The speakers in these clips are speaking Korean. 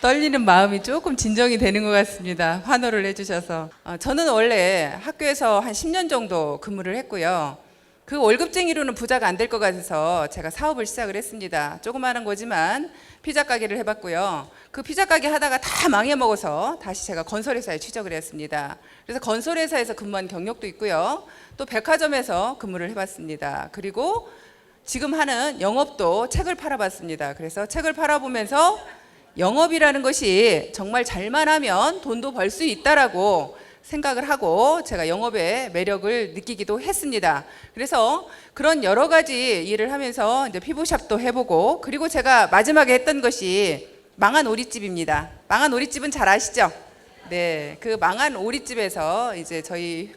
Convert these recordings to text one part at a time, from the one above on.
떨리는 마음이 조금 진정이 되는 것 같습니다. 환호를 해주셔서. 저는 원래 학교에서 한 10년 정도 근무를 했고요. 그 월급쟁이로는 부자가 안 될 것 같아서 제가 사업을 시작을 했습니다. 조그마한 거지만 피자 가게를 해봤고요. 그 피자 가게 하다가 다 망해먹어서 다시 제가 건설회사에 취직을 했습니다. 그래서 건설회사에서 근무한 경력도 있고요. 또 백화점에서 근무를 해봤습니다. 그리고 지금 하는 영업도 책을 팔아봤습니다. 그래서 책을 팔아보면서 영업이라는 것이 정말 잘만 하면 돈도 벌 수 있다라고 생각을 하고 제가 영업의 매력을 느끼기도 했습니다. 그래서 그런 여러 가지 일을 하면서 이제 피부샵도 해보고, 그리고 제가 마지막에 했던 것이 망한 오리집입니다. 망한 오리집은 잘 아시죠? 네, 그 망한 오리집에서 이제 저희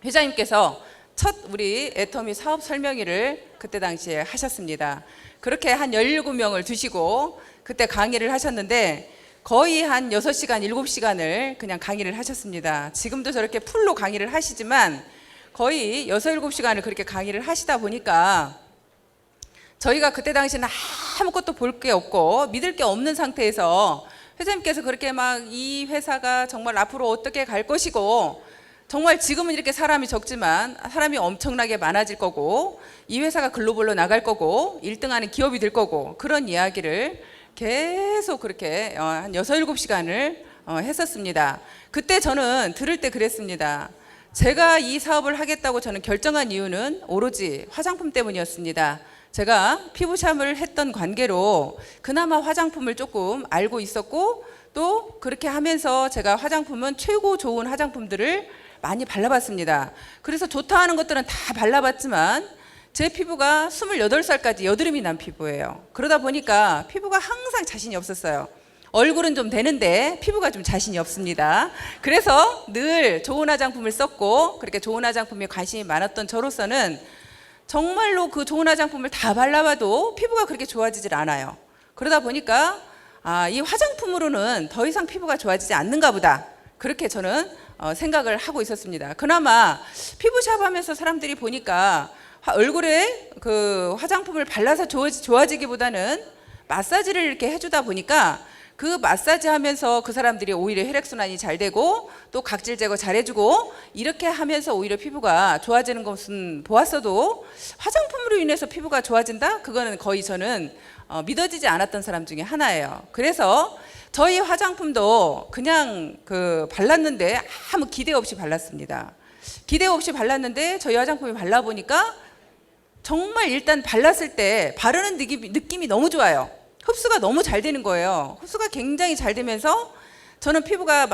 회장님께서 첫 우리 애터미 사업 설명회를 그때 당시에 하셨습니다. 그렇게 한 17명을 두시고 그때 강의를 하셨는데 거의 한 6시간, 7시간을 그냥 강의를 하셨습니다. 지금도 저렇게 풀로 강의를 하시지만 거의 6, 7시간을 그렇게 강의를 하시다 보니까 저희가 그때 당시에는 아무것도 볼 게 없고 믿을 게 없는 상태에서 회장님께서 그렇게 막 이 회사가 정말 앞으로 어떻게 갈 것이고, 정말 지금은 이렇게 사람이 적지만 사람이 엄청나게 많아질 거고, 이 회사가 글로벌로 나갈 거고 1등하는 기업이 될 거고, 그런 이야기를 계속 그렇게 한 6, 7시간을 했었습니다. 그때 저는 들을 때 그랬습니다. 제가 이 사업을 하겠다고 저는 결정한 이유는 오로지 화장품 때문이었습니다. 제가 피부샵을 했던 관계로 그나마 화장품을 조금 알고 있었고, 또 그렇게 하면서 제가 화장품은 최고 좋은 화장품들을 많이 발라봤습니다. 그래서 좋다 하는 것들은 다 발라봤지만 제 피부가 28살까지 여드름이 난 피부예요. 그러다 보니까 피부가 항상 자신이 없었어요. 얼굴은 좀 되는데 피부가 좀 자신이 없습니다. 그래서 늘 좋은 화장품을 썼고, 그렇게 좋은 화장품에 관심이 많았던 저로서는 정말로 그 좋은 화장품을 다 발라봐도 피부가 그렇게 좋아지질 않아요. 그러다 보니까 이 화장품으로는 더 이상 피부가 좋아지지 않는가 보다, 그렇게 저는 생각을 하고 있었습니다. 그나마 피부샵 하면서 사람들이 보니까 얼굴에 그 화장품을 발라서 좋아지기보다는 마사지를 이렇게 해주다 보니까 그 마사지 하면서 그 사람들이 오히려 혈액순환이 잘 되고 또 각질 제거 잘 해주고, 이렇게 하면서 오히려 피부가 좋아지는 것은 보았어도 화장품으로 인해서 피부가 좋아진다? 그거는 거의 저는 믿어지지 않았던 사람 중에 하나예요. 그래서 저희 화장품도 그냥 발랐는데 아무 기대 없이 발랐습니다. 기대 없이 발랐는데 저희 화장품이 발라보니까 정말 일단 발랐을 때 바르는 느낌이 너무 좋아요. 흡수가 너무 잘 되는 거예요. 흡수가 굉장히 잘 되면서 저는 피부가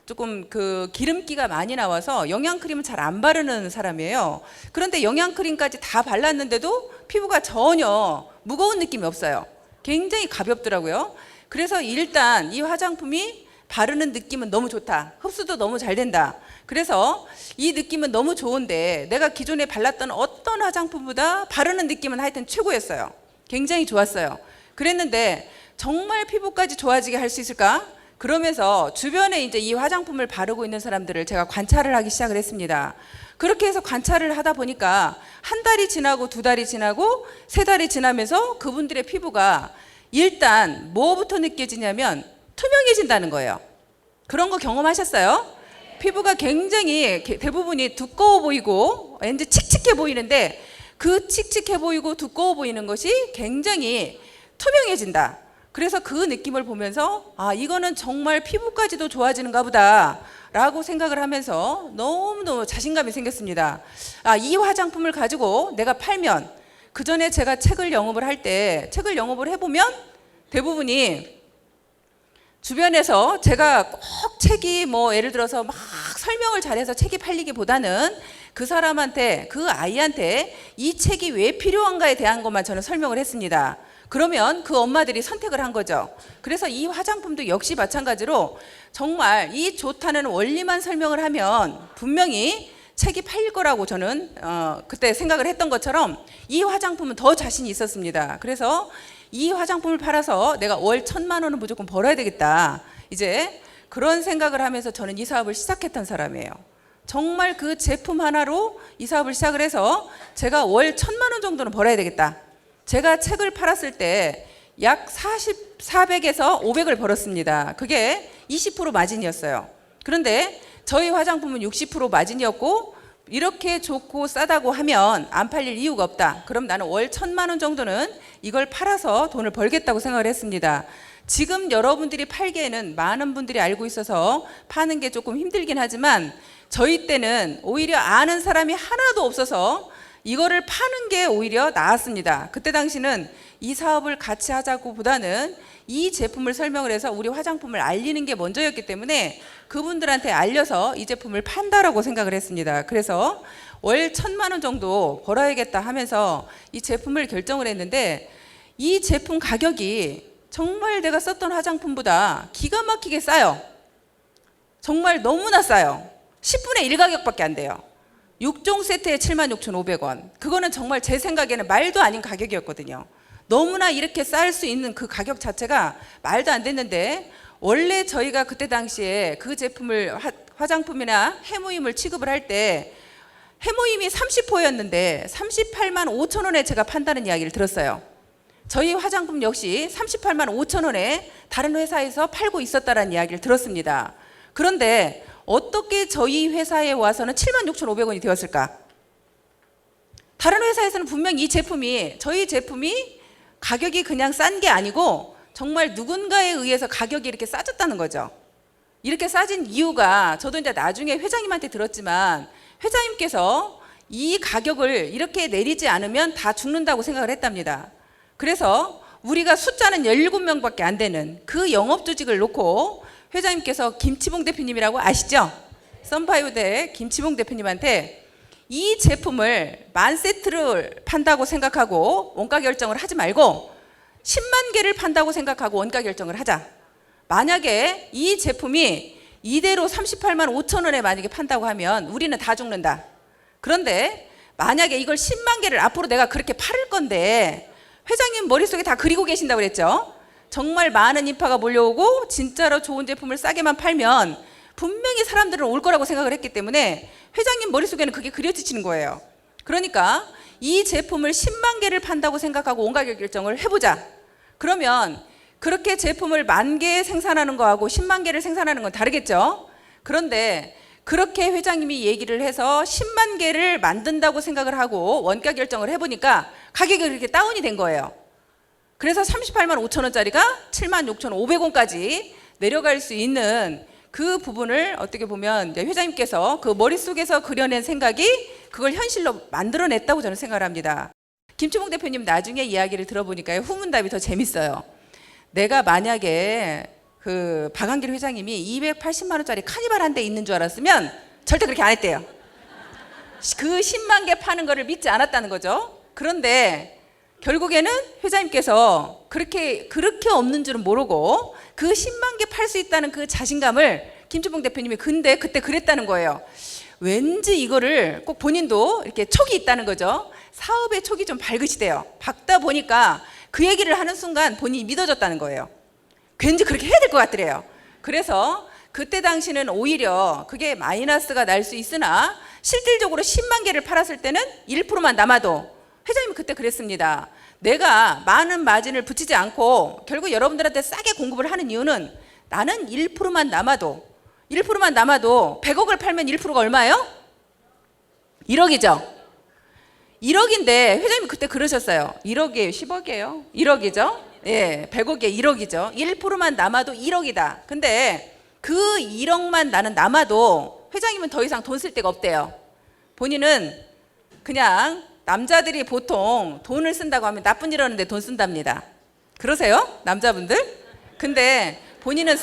조금 기름기가 많이 나와서 영양크림은 잘 안 바르는 사람이에요. 그런데 영양크림까지 다 발랐는데도 피부가 전혀 무거운 느낌이 없어요. 굉장히 가볍더라고요. 그래서 일단 이 화장품이 바르는 느낌은 너무 좋다, 흡수도 너무 잘 된다. 그래서 이 느낌은 너무 좋은데 내가 기존에 발랐던 어떤 화장품보다 바르는 느낌은 하여튼 최고였어요. 굉장히 좋았어요. 그랬는데 정말 피부까지 좋아지게 할 수 있을까? 그러면서 주변에 이제 이 화장품을 바르고 있는 사람들을 제가 관찰을 하기 시작을 했습니다. 그렇게 해서 관찰을 하다 보니까 한 달이 지나고 2달이 지나고 3달이 지나면서 그분들의 피부가 일단 뭐부터 느껴지냐면 투명해진다는 거예요. 그런 거 경험하셨어요? 피부가 굉장히 대부분이 두꺼워 보이고 왠지 칙칙해 보이는데 그 칙칙해 보이고 두꺼워 보이는 것이 굉장히 투명해진다. 그래서 그 느낌을 보면서 이거는 정말 피부까지도 좋아지는가 보다 라고 생각을 하면서 너무너무 자신감이 생겼습니다. 이 화장품을 가지고 내가 팔면, 그 전에 제가 책을 영업을 할 때 책을 영업을 해보면 대부분이 주변에서 제가 꼭 책이 예를 들어서 막 설명을 잘해서 책이 팔리기보다는 그 사람한테, 그 아이한테 이 책이 왜 필요한가에 대한 것만 저는 설명을 했습니다. 그러면 그 엄마들이 선택을 한 거죠. 그래서 이 화장품도 역시 마찬가지로 정말 이 좋다는 원리만 설명을 하면 분명히 책이 팔릴 거라고 저는 그때 생각을 했던 것처럼 이 화장품은 더 자신이 있었습니다. 그래서 이 화장품을 팔아서 내가 월 1,000만 원은 무조건 벌어야 되겠다, 이제 그런 생각을 하면서 저는 이 사업을 시작했던 사람이에요. 정말 그 제품 하나로 이 사업을 시작을 해서 제가 월 1,000만 원 정도는 벌어야 되겠다. 제가 책을 팔았을 때 약 400에서 500을 벌었습니다. 그게 20% 마진이었어요. 그런데 저희 화장품은 60% 마진이었고 이렇게 좋고 싸다고 하면 안 팔릴 이유가 없다. 그럼 나는 월 1,000만 원 정도는 이걸 팔아서 돈을 벌겠다고 생각을 했습니다. 지금 여러분들이 팔기에는 많은 분들이 알고 있어서 파는 게 조금 힘들긴 하지만 저희 때는 오히려 아는 사람이 하나도 없어서 이거를 파는 게 오히려 나았습니다. 그때 당시는 이 사업을 같이 하자고 보다는 이 제품을 설명을 해서 우리 화장품을 알리는 게 먼저였기 때문에 그분들한테 알려서 이 제품을 판다라고 생각을 했습니다. 그래서 월 1,000만 원 정도 벌어야겠다 하면서 이 제품을 결정을 했는데 이 제품 가격이 정말 내가 썼던 화장품보다 기가 막히게 싸요. 정말 너무나 싸요. 10분의 1 가격밖에 안 돼요. 6종 세트에 76,500원. 그거는 정말 제 생각에는 말도 아닌 가격이었거든요. 너무나 이렇게 쌀 수 있는 그 가격 자체가 말도 안 됐는데 원래 저희가 그때 당시에 그 제품을 화장품이나 해모임을 취급을 할 때 해모임이 30호였는데 38만 5천 원에 제가 판다는 이야기를 들었어요. 저희 화장품 역시 38만 5천 원에 다른 회사에서 팔고 있었다는 이야기를 들었습니다. 그런데 어떻게 저희 회사에 와서는 76,500원이 되었을까? 다른 회사에서는 분명 이 제품이 저희 제품이 가격이 그냥 싼 게 아니고 정말 누군가에 의해서 가격이 이렇게 싸졌다는 거죠. 이렇게 싸진 이유가 저도 이제 나중에 회장님한테 들었지만 회장님께서 이 가격을 이렇게 내리지 않으면 다 죽는다고 생각을 했답니다. 그래서 우리가 숫자는 17명밖에 안 되는 그 영업조직을 놓고 회장님께서 김치봉 대표님이라고 아시죠? 썬바이오대 김치봉 대표님한테 이 제품을 10,000세트를 판다고 생각하고 원가 결정을 하지 말고 10만 개를 판다고 생각하고 원가 결정을 하자. 만약에 이 제품이 이대로 38만 5천 원에 만약에 판다고 하면 우리는 다 죽는다. 그런데 만약에 이걸 10만 개를 앞으로 내가 그렇게 팔을 건데 회장님 머릿속에 다 그리고 계신다고 그랬죠? 정말 많은 인파가 몰려오고 진짜로 좋은 제품을 싸게만 팔면 분명히 사람들은 올 거라고 생각을 했기 때문에 회장님 머릿속에는 그게 그려지시는 거예요. 그러니까 이 제품을 10만 개를 판다고 생각하고 원가 결정을 해보자. 그러면 그렇게 제품을 10,000개 생산하는 거하고 10만 개를 생산하는 건 다르겠죠. 그런데 그렇게 회장님이 얘기를 해서 10만 개를 만든다고 생각을 하고 원가 결정을 해보니까 가격이 그렇게 다운이 된 거예요. 그래서 38만 5천 원짜리가 76,500원까지 내려갈 수 있는 그 부분을 어떻게 보면 회장님께서 그 머릿속에서 그려낸 생각이 그걸 현실로 만들어냈다고 저는 생각을 합니다. 김치봉 대표님 나중에 이야기를 들어보니까요, 후문답이 더 재밌어요. 내가 만약에 그 박한길 회장님이 280만 원짜리 카니발 한 대 있는 줄 알았으면 절대 그렇게 안 했대요. 그 10만 개 파는 거를 믿지 않았다는 거죠. 그런데 결국에는 회장님께서 그렇게 없는 줄은 모르고 그 10만 개 팔 수 있다는 그 자신감을 김치봉 대표님이 근데 그때 그랬다는 거예요. 왠지 이거를 꼭 본인도 이렇게 촉이 있다는 거죠. 사업의 촉이 좀 밝으시대요. 박다 보니까 그 얘기를 하는 순간 본인이 믿어졌다는 거예요. 왠지 그렇게 해야 될 것 같더래요. 그래서 그때 당시는 오히려 그게 마이너스가 날 수 있으나 실질적으로 10만 개를 팔았을 때는 1%만 남아도 회장님이 그때 그랬습니다. 내가 많은 마진을 붙이지 않고 결국 여러분들한테 싸게 공급을 하는 이유는 나는 1%만 남아도 100억을 팔면 1%가 얼마예요? 1억이죠. 1억인데 회장님이 그때 그러셨어요. 1억이에요? 10억이에요? 1억이죠. 예, 100억에 1억이죠. 1%만 남아도 1억이다. 근데 그 1억만 나는 남아도 회장님은 더 이상 돈 쓸 데가 없대요. 본인은 그냥 남자들이 보통 돈을 쓴다고 하면 나쁜 일 하는데 돈 쓴답니다. 그러세요? 남자분들? 근데 본인은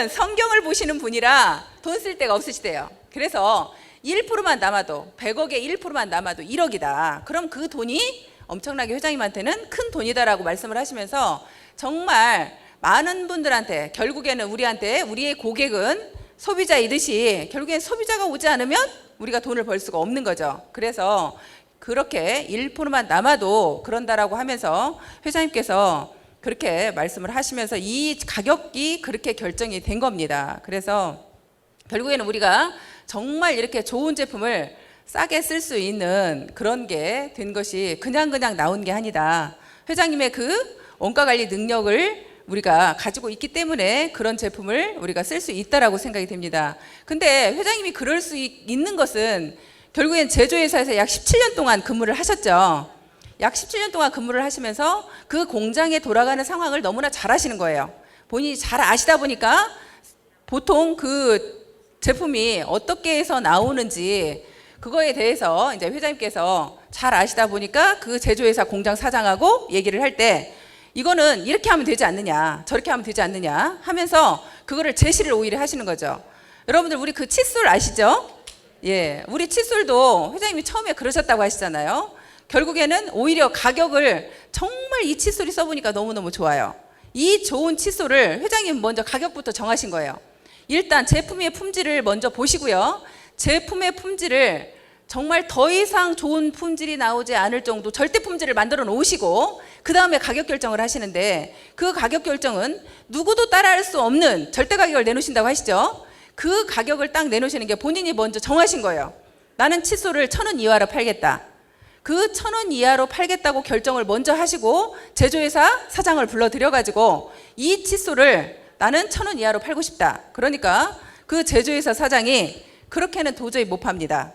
성경을 보시는 분이라 돈 쓸 데가 없으시대요. 그래서 1%만 남아도 100억에 1%만 남아도 1억이다. 그럼 그 돈이 엄청나게 회장님한테는 큰 돈이다라고 말씀을 하시면서 정말 많은 분들한테 결국에는 우리의 고객은 소비자이듯이 결국엔 소비자가 오지 않으면 우리가 돈을 벌 수가 없는 거죠. 그래서 그렇게 1%만 남아도 그런다라고 하면서 회장님께서 그렇게 말씀을 하시면서 이 가격이 그렇게 결정이 된 겁니다. 그래서 결국에는 우리가 정말 이렇게 좋은 제품을 싸게 쓸 수 있는 그런 게 된 것이 그냥 나온 게 아니다. 회장님의 그 원가 관리 능력을 우리가 가지고 있기 때문에 그런 제품을 우리가 쓸 수 있다라고 생각이 됩니다. 근데 회장님이 그럴 수 있는 것은 결국엔 제조회사에서 약 17년 동안 근무를 하셨죠. 약 17년 동안 근무를 하시면서 그 공장에 돌아가는 상황을 너무나 잘 아시는 거예요. 본인이 잘 아시다 보니까 보통 그 제품이 어떻게 해서 나오는지 그거에 대해서 이제 회장님께서 잘 아시다 보니까 그 제조회사 공장 사장하고 얘기를 할 때 이거는 이렇게 하면 되지 않느냐, 저렇게 하면 되지 않느냐 하면서 그거를 제시를 오히려 하시는 거죠. 여러분들 우리 그 칫솔 아시죠? 예, 우리 칫솔도 회장님이 처음에 그러셨다고 하시잖아요. 결국에는 오히려 가격을 정말 이 칫솔이 써보니까 너무너무 좋아요. 이 좋은 칫솔을 회장님 먼저 가격부터 정하신 거예요. 일단 제품의 품질을 먼저 보시고요. 제품의 품질을 정말 더 이상 좋은 품질이 나오지 않을 정도 절대 품질을 만들어 놓으시고 그 다음에 가격 결정을 하시는데 그 가격 결정은 누구도 따라할 수 없는 절대 가격을 내놓으신다고 하시죠. 그 가격을 딱 내놓으시는 게 본인이 먼저 정하신 거예요. 나는 칫솔을 1,000원 이하로 팔겠다. 그 1,000원 이하로 팔겠다고 결정을 먼저 하시고 제조회사 사장을 불러들여가지고 이 칫솔을 나는 1,000원 이하로 팔고 싶다. 그러니까 그 제조회사 사장이 그렇게는 도저히 못 팝니다.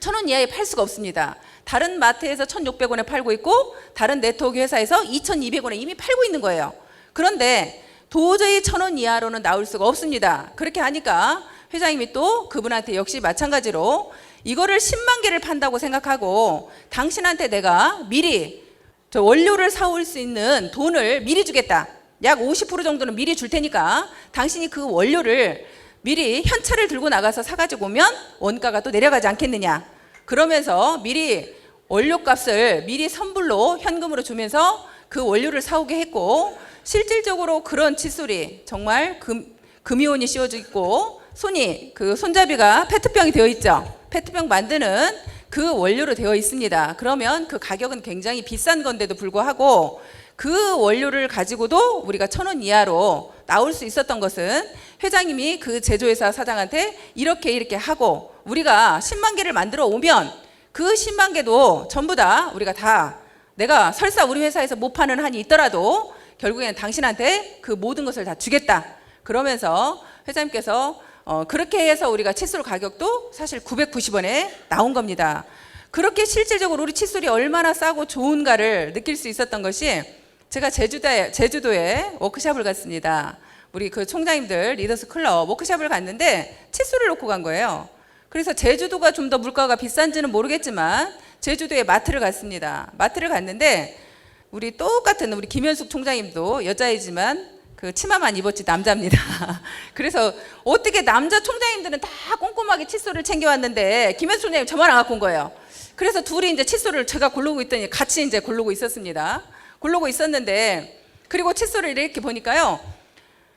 1,000원 이하에 팔 수가 없습니다. 다른 마트에서 1,600원에 팔고 있고 다른 네트워크 회사에서 2,200원에 이미 팔고 있는 거예요. 그런데 도저히 1,000원 이하로는 나올 수가 없습니다. 그렇게 하니까 회장님이 또 그분한테 역시 마찬가지로 이거를 10만 개를 판다고 생각하고 당신한테 내가 미리 저 원료를 사올 수 있는 돈을 미리 주겠다. 약 50% 정도는 미리 줄 테니까 당신이 그 원료를 미리 현찰을 들고 나가서 사가지고 오면 원가가 또 내려가지 않겠느냐. 그러면서 미리 원료값을 미리 선불로 현금으로 주면서 그 원료를 사오게 했고 실질적으로 그런 칫솔이 정말 금이온이 씌워져 있고 손이 그 손잡이가 페트병이 되어 있죠. 페트병 만드는 그 원료로 되어 있습니다. 그러면 그 가격은 굉장히 비싼 건데도 불구하고 그 원료를 가지고도 우리가 1,000원 이하로 나올 수 있었던 것은 회장님이 그 제조회사 사장한테 이렇게 하고 우리가 10만 개를 만들어 오면 그 10만 개도 전부 다 우리가 다 내가 설사 우리 회사에서 못 파는 한이 있더라도 결국에는 당신한테 그 모든 것을 다 주겠다. 그러면서 회장님께서 그렇게 해서 우리가 칫솔 가격도 사실 990원에 나온 겁니다. 그렇게 실질적으로 우리 칫솔이 얼마나 싸고 좋은가를 느낄 수 있었던 것이 제가 제주도에 워크숍을 갔습니다. 우리 그 총장님들 리더스 클럽 워크숍을 갔는데 칫솔을 놓고 간 거예요. 그래서 제주도가 좀 더 물가가 비싼지는 모르겠지만 제주도에 마트를 갔습니다. 마트를 갔는데 우리 똑같은 우리 김현숙 총장님도 여자이지만 그 치마만 입었지 남자입니다. 그래서 어떻게 남자 총장님들은 다 꼼꼼하게 칫솔을 챙겨왔는데 김현숙 총장님 저만 안 갖고 온 거예요. 그래서 둘이 이제 칫솔을 제가 고르고 있더니 같이 이제 고르고 있었습니다. 고르고 있었는데 그리고 칫솔을 이렇게 보니까요.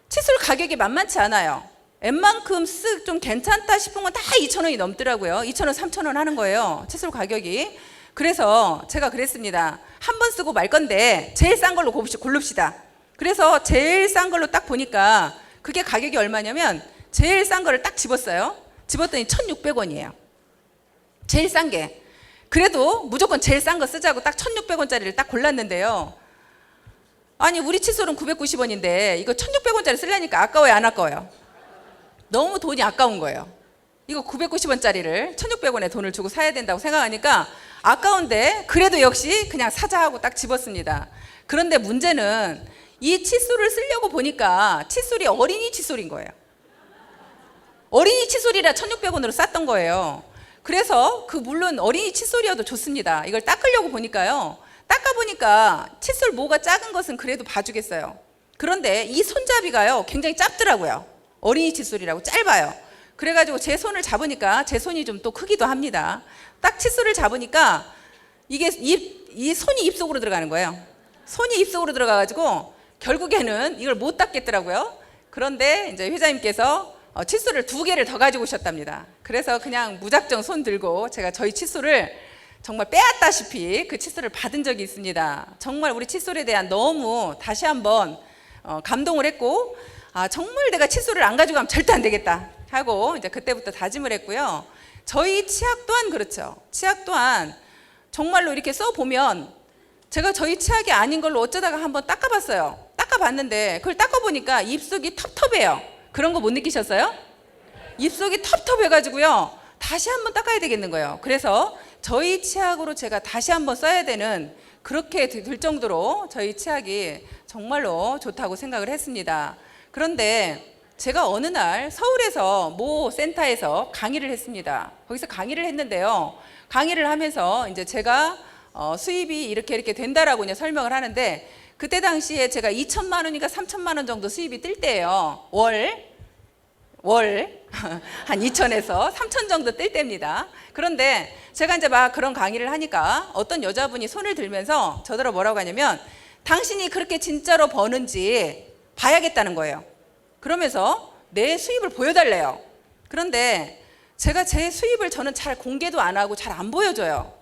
칫솔 가격이 만만치 않아요. 웬만큼 좀 괜찮다 싶은 건 다 2,000원이 넘더라고요. 2,000원, 3,000원 하는 거예요. 칫솔 가격이. 그래서 제가 그랬습니다. 한 번 쓰고 말 건데 제일 싼 걸로 고릅시다. 그래서 제일 싼 걸로 딱 보니까 그게 가격이 얼마냐면 제일 싼 거를 딱 집었어요. 집었더니 1,600원이에요. 제일 싼 게. 그래도 무조건 제일 싼 거 쓰자고 딱 1,600원짜리를 딱 골랐는데요. 아니 우리 칫솔은 990원인데 이거 1,600원짜리 쓰려니까 아까워요 안 아까워요? 너무 돈이 아까운 거예요. 이거 990원짜리를 1,600원에 돈을 주고 사야 된다고 생각하니까 아까운데 그래도 역시 그냥 사자 하고 딱 집었습니다. 그런데 문제는 이 칫솔을 쓰려고 보니까 칫솔이 어린이 칫솔인 거예요. 어린이 칫솔이라 1,600원으로 쌌던 거예요. 그래서 물론 어린이 칫솔이어도 좋습니다. 이걸 닦으려고 보니까요. 닦아보니까 칫솔 모가 작은 것은 그래도 봐주겠어요. 그런데 이 손잡이가요 굉장히 짧더라고요. 어린이 칫솔이라고 짧아요. 그래가지고 제 손을 잡으니까 제 손이 좀 또 크기도 합니다. 딱 칫솔을 잡으니까 이게 이 손이 입속으로 들어가는 거예요. 손이 입속으로 들어가가지고 결국에는 이걸 못 닦겠더라고요. 그런데 이제 회장님께서 칫솔을 2개를 더 가지고 오셨답니다. 그래서 그냥 무작정 손 들고 제가 저희 칫솔을 정말 빼앗다시피 그 칫솔을 받은 적이 있습니다. 정말 우리 칫솔에 대한 너무 다시 한번 감동을 했고 정말 내가 칫솔을 안 가지고 가면 절대 안 되겠다. 하고 이제 그때부터 다짐을 했고요. 저희 치약 또한 그렇죠. 치약 또한 정말로 이렇게 써보면 제가 저희 치약이 아닌 걸로 어쩌다가 한번 닦아봤어요. 닦아봤는데 그걸 닦아보니까 입속이 텁텁해요. 그런 거 못 느끼셨어요? 입속이 텁텁해가지고요. 다시 한번 닦아야 되겠는 거예요. 그래서 저희 치약으로 제가 다시 한번 써야 되는 그렇게 될 정도로 저희 치약이 정말로 좋다고 생각을 했습니다. 그런데 제가 어느 날 서울에서 모 센터에서 강의를 했습니다. 거기서 강의를 했는데요. 강의를 하면서 이제 제가 수입이 이렇게 된다라고 이제 설명을 하는데 그때 당시에 제가 2천만 원인가 3천만 원 정도 수입이 뜰 때예요. 월 한 2천에서 3천 정도 뜰 때입니다. 그런데 제가 이제 막 그런 강의를 하니까 어떤 여자분이 손을 들면서 저더러 뭐라고 하냐면 당신이 그렇게 진짜로 버는지 봐야겠다는 거예요. 그러면서 내 수입을 보여달래요. 그런데 제가 제 수입을 저는 잘 공개도 안 하고 잘 안 보여줘요.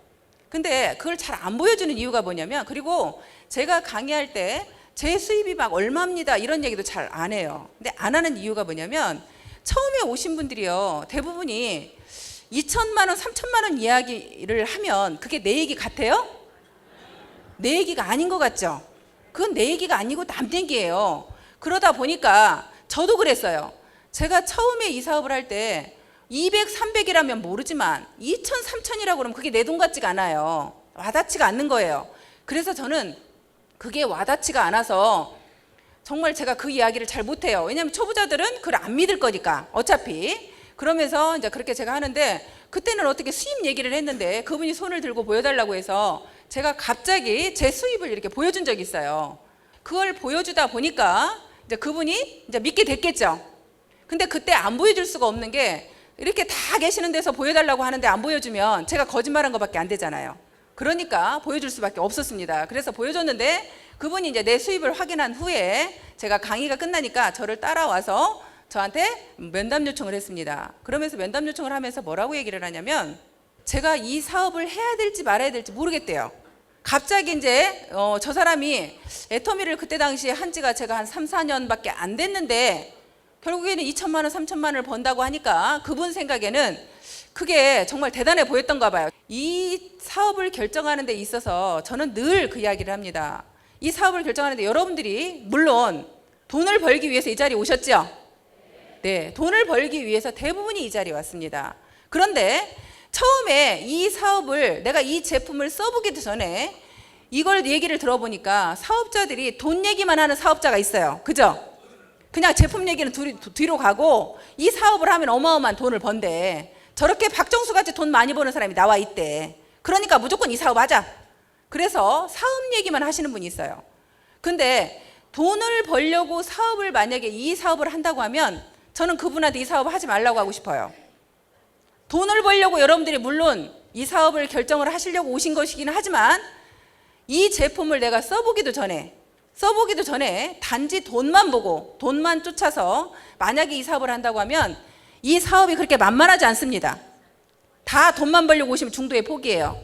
근데 그걸 잘 안 보여주는 이유가 뭐냐면 그리고 제가 강의할 때 제 수입이 막 얼마입니다 이런 얘기도 잘 안 해요. 근데 안 하는 이유가 뭐냐면 처음에 오신 분들이요 대부분이 2천만 원, 3천만 원 이야기를 하면 그게 내 얘기 같아요? 내 얘기가 아닌 것 같죠? 그건 내 얘기가 아니고 남 얘기예요. 그러다 보니까 저도 그랬어요. 제가 처음에 이 사업을 할 때 200, 300이라면 모르지만 2천, 3천이라고 그러면 그게 내 돈 같지가 않아요. 와닿지가 않는 거예요. 그래서 저는 그게 와닿지가 않아서 정말 제가 그 이야기를 잘 못해요. 왜냐하면 초보자들은 그걸 안 믿을 거니까 어차피. 그러면서 이제 그렇게 제가 하는데 그때는 어떻게 수입 얘기를 했는데 그분이 손을 들고 보여달라고 해서 제가 갑자기 제 수입을 이렇게 보여준 적이 있어요. 그걸 보여주다 보니까 이제 그분이 이제 믿게 됐겠죠. 근데 그때 안 보여줄 수가 없는 게 이렇게 다 계시는 데서 보여달라고 하는데 안 보여주면 제가 거짓말한 것밖에 안 되잖아요. 그러니까 보여줄 수밖에 없었습니다. 그래서 보여줬는데 그분이 이제 내 수입을 확인한 후에 제가 강의가 끝나니까 저를 따라와서 저한테 면담 요청을 했습니다. 그러면서 면담 요청을 하면서 뭐라고 얘기를 하냐면 제가 이 사업을 해야 될지 말아야 될지 모르겠대요. 갑자기 이제 저 사람이 애터미를 그때 당시에 한 지가 제가 한 3, 4년밖에 안 됐는데 결국에는 2천만 원, 3천만 원을 번다고 하니까 그분 생각에는 그게 정말 대단해 보였던가 봐요. 이 사업을 결정하는 데 있어서 저는 늘 그 이야기를 합니다. 이 사업을 결정하는데 여러분들이 물론 돈을 벌기 위해서 이 자리에 오셨죠? 네, 돈을 벌기 위해서 대부분이 이 자리에 왔습니다. 그런데 처음에 이 사업을 내가 이 제품을 써보기도 전에 이걸 얘기를 들어보니까 사업자들이 돈 얘기만 하는 사업자가 있어요. 그죠? 그냥 제품 얘기는 뒤로 가고 이 사업을 하면 어마어마한 돈을 번대. 저렇게 박정수 같이 돈 많이 버는 사람이 나와 있대. 그러니까 무조건 이 사업 하자. 그래서 사업 얘기만 하시는 분이 있어요. 근데 돈을 벌려고 사업을 만약에 이 사업을 한다고 하면 저는 그분한테 이 사업을 하지 말라고 하고 싶어요. 돈을 벌려고 여러분들이 물론 이 사업을 결정을 하시려고 오신 것이긴 하지만 이 제품을 내가 써보기도 전에 단지 돈만 보고 돈만 쫓아서 만약에 이 사업을 한다고 하면 이 사업이 그렇게 만만하지 않습니다. 다 돈만 벌려고 오시면 중도에 포기해요.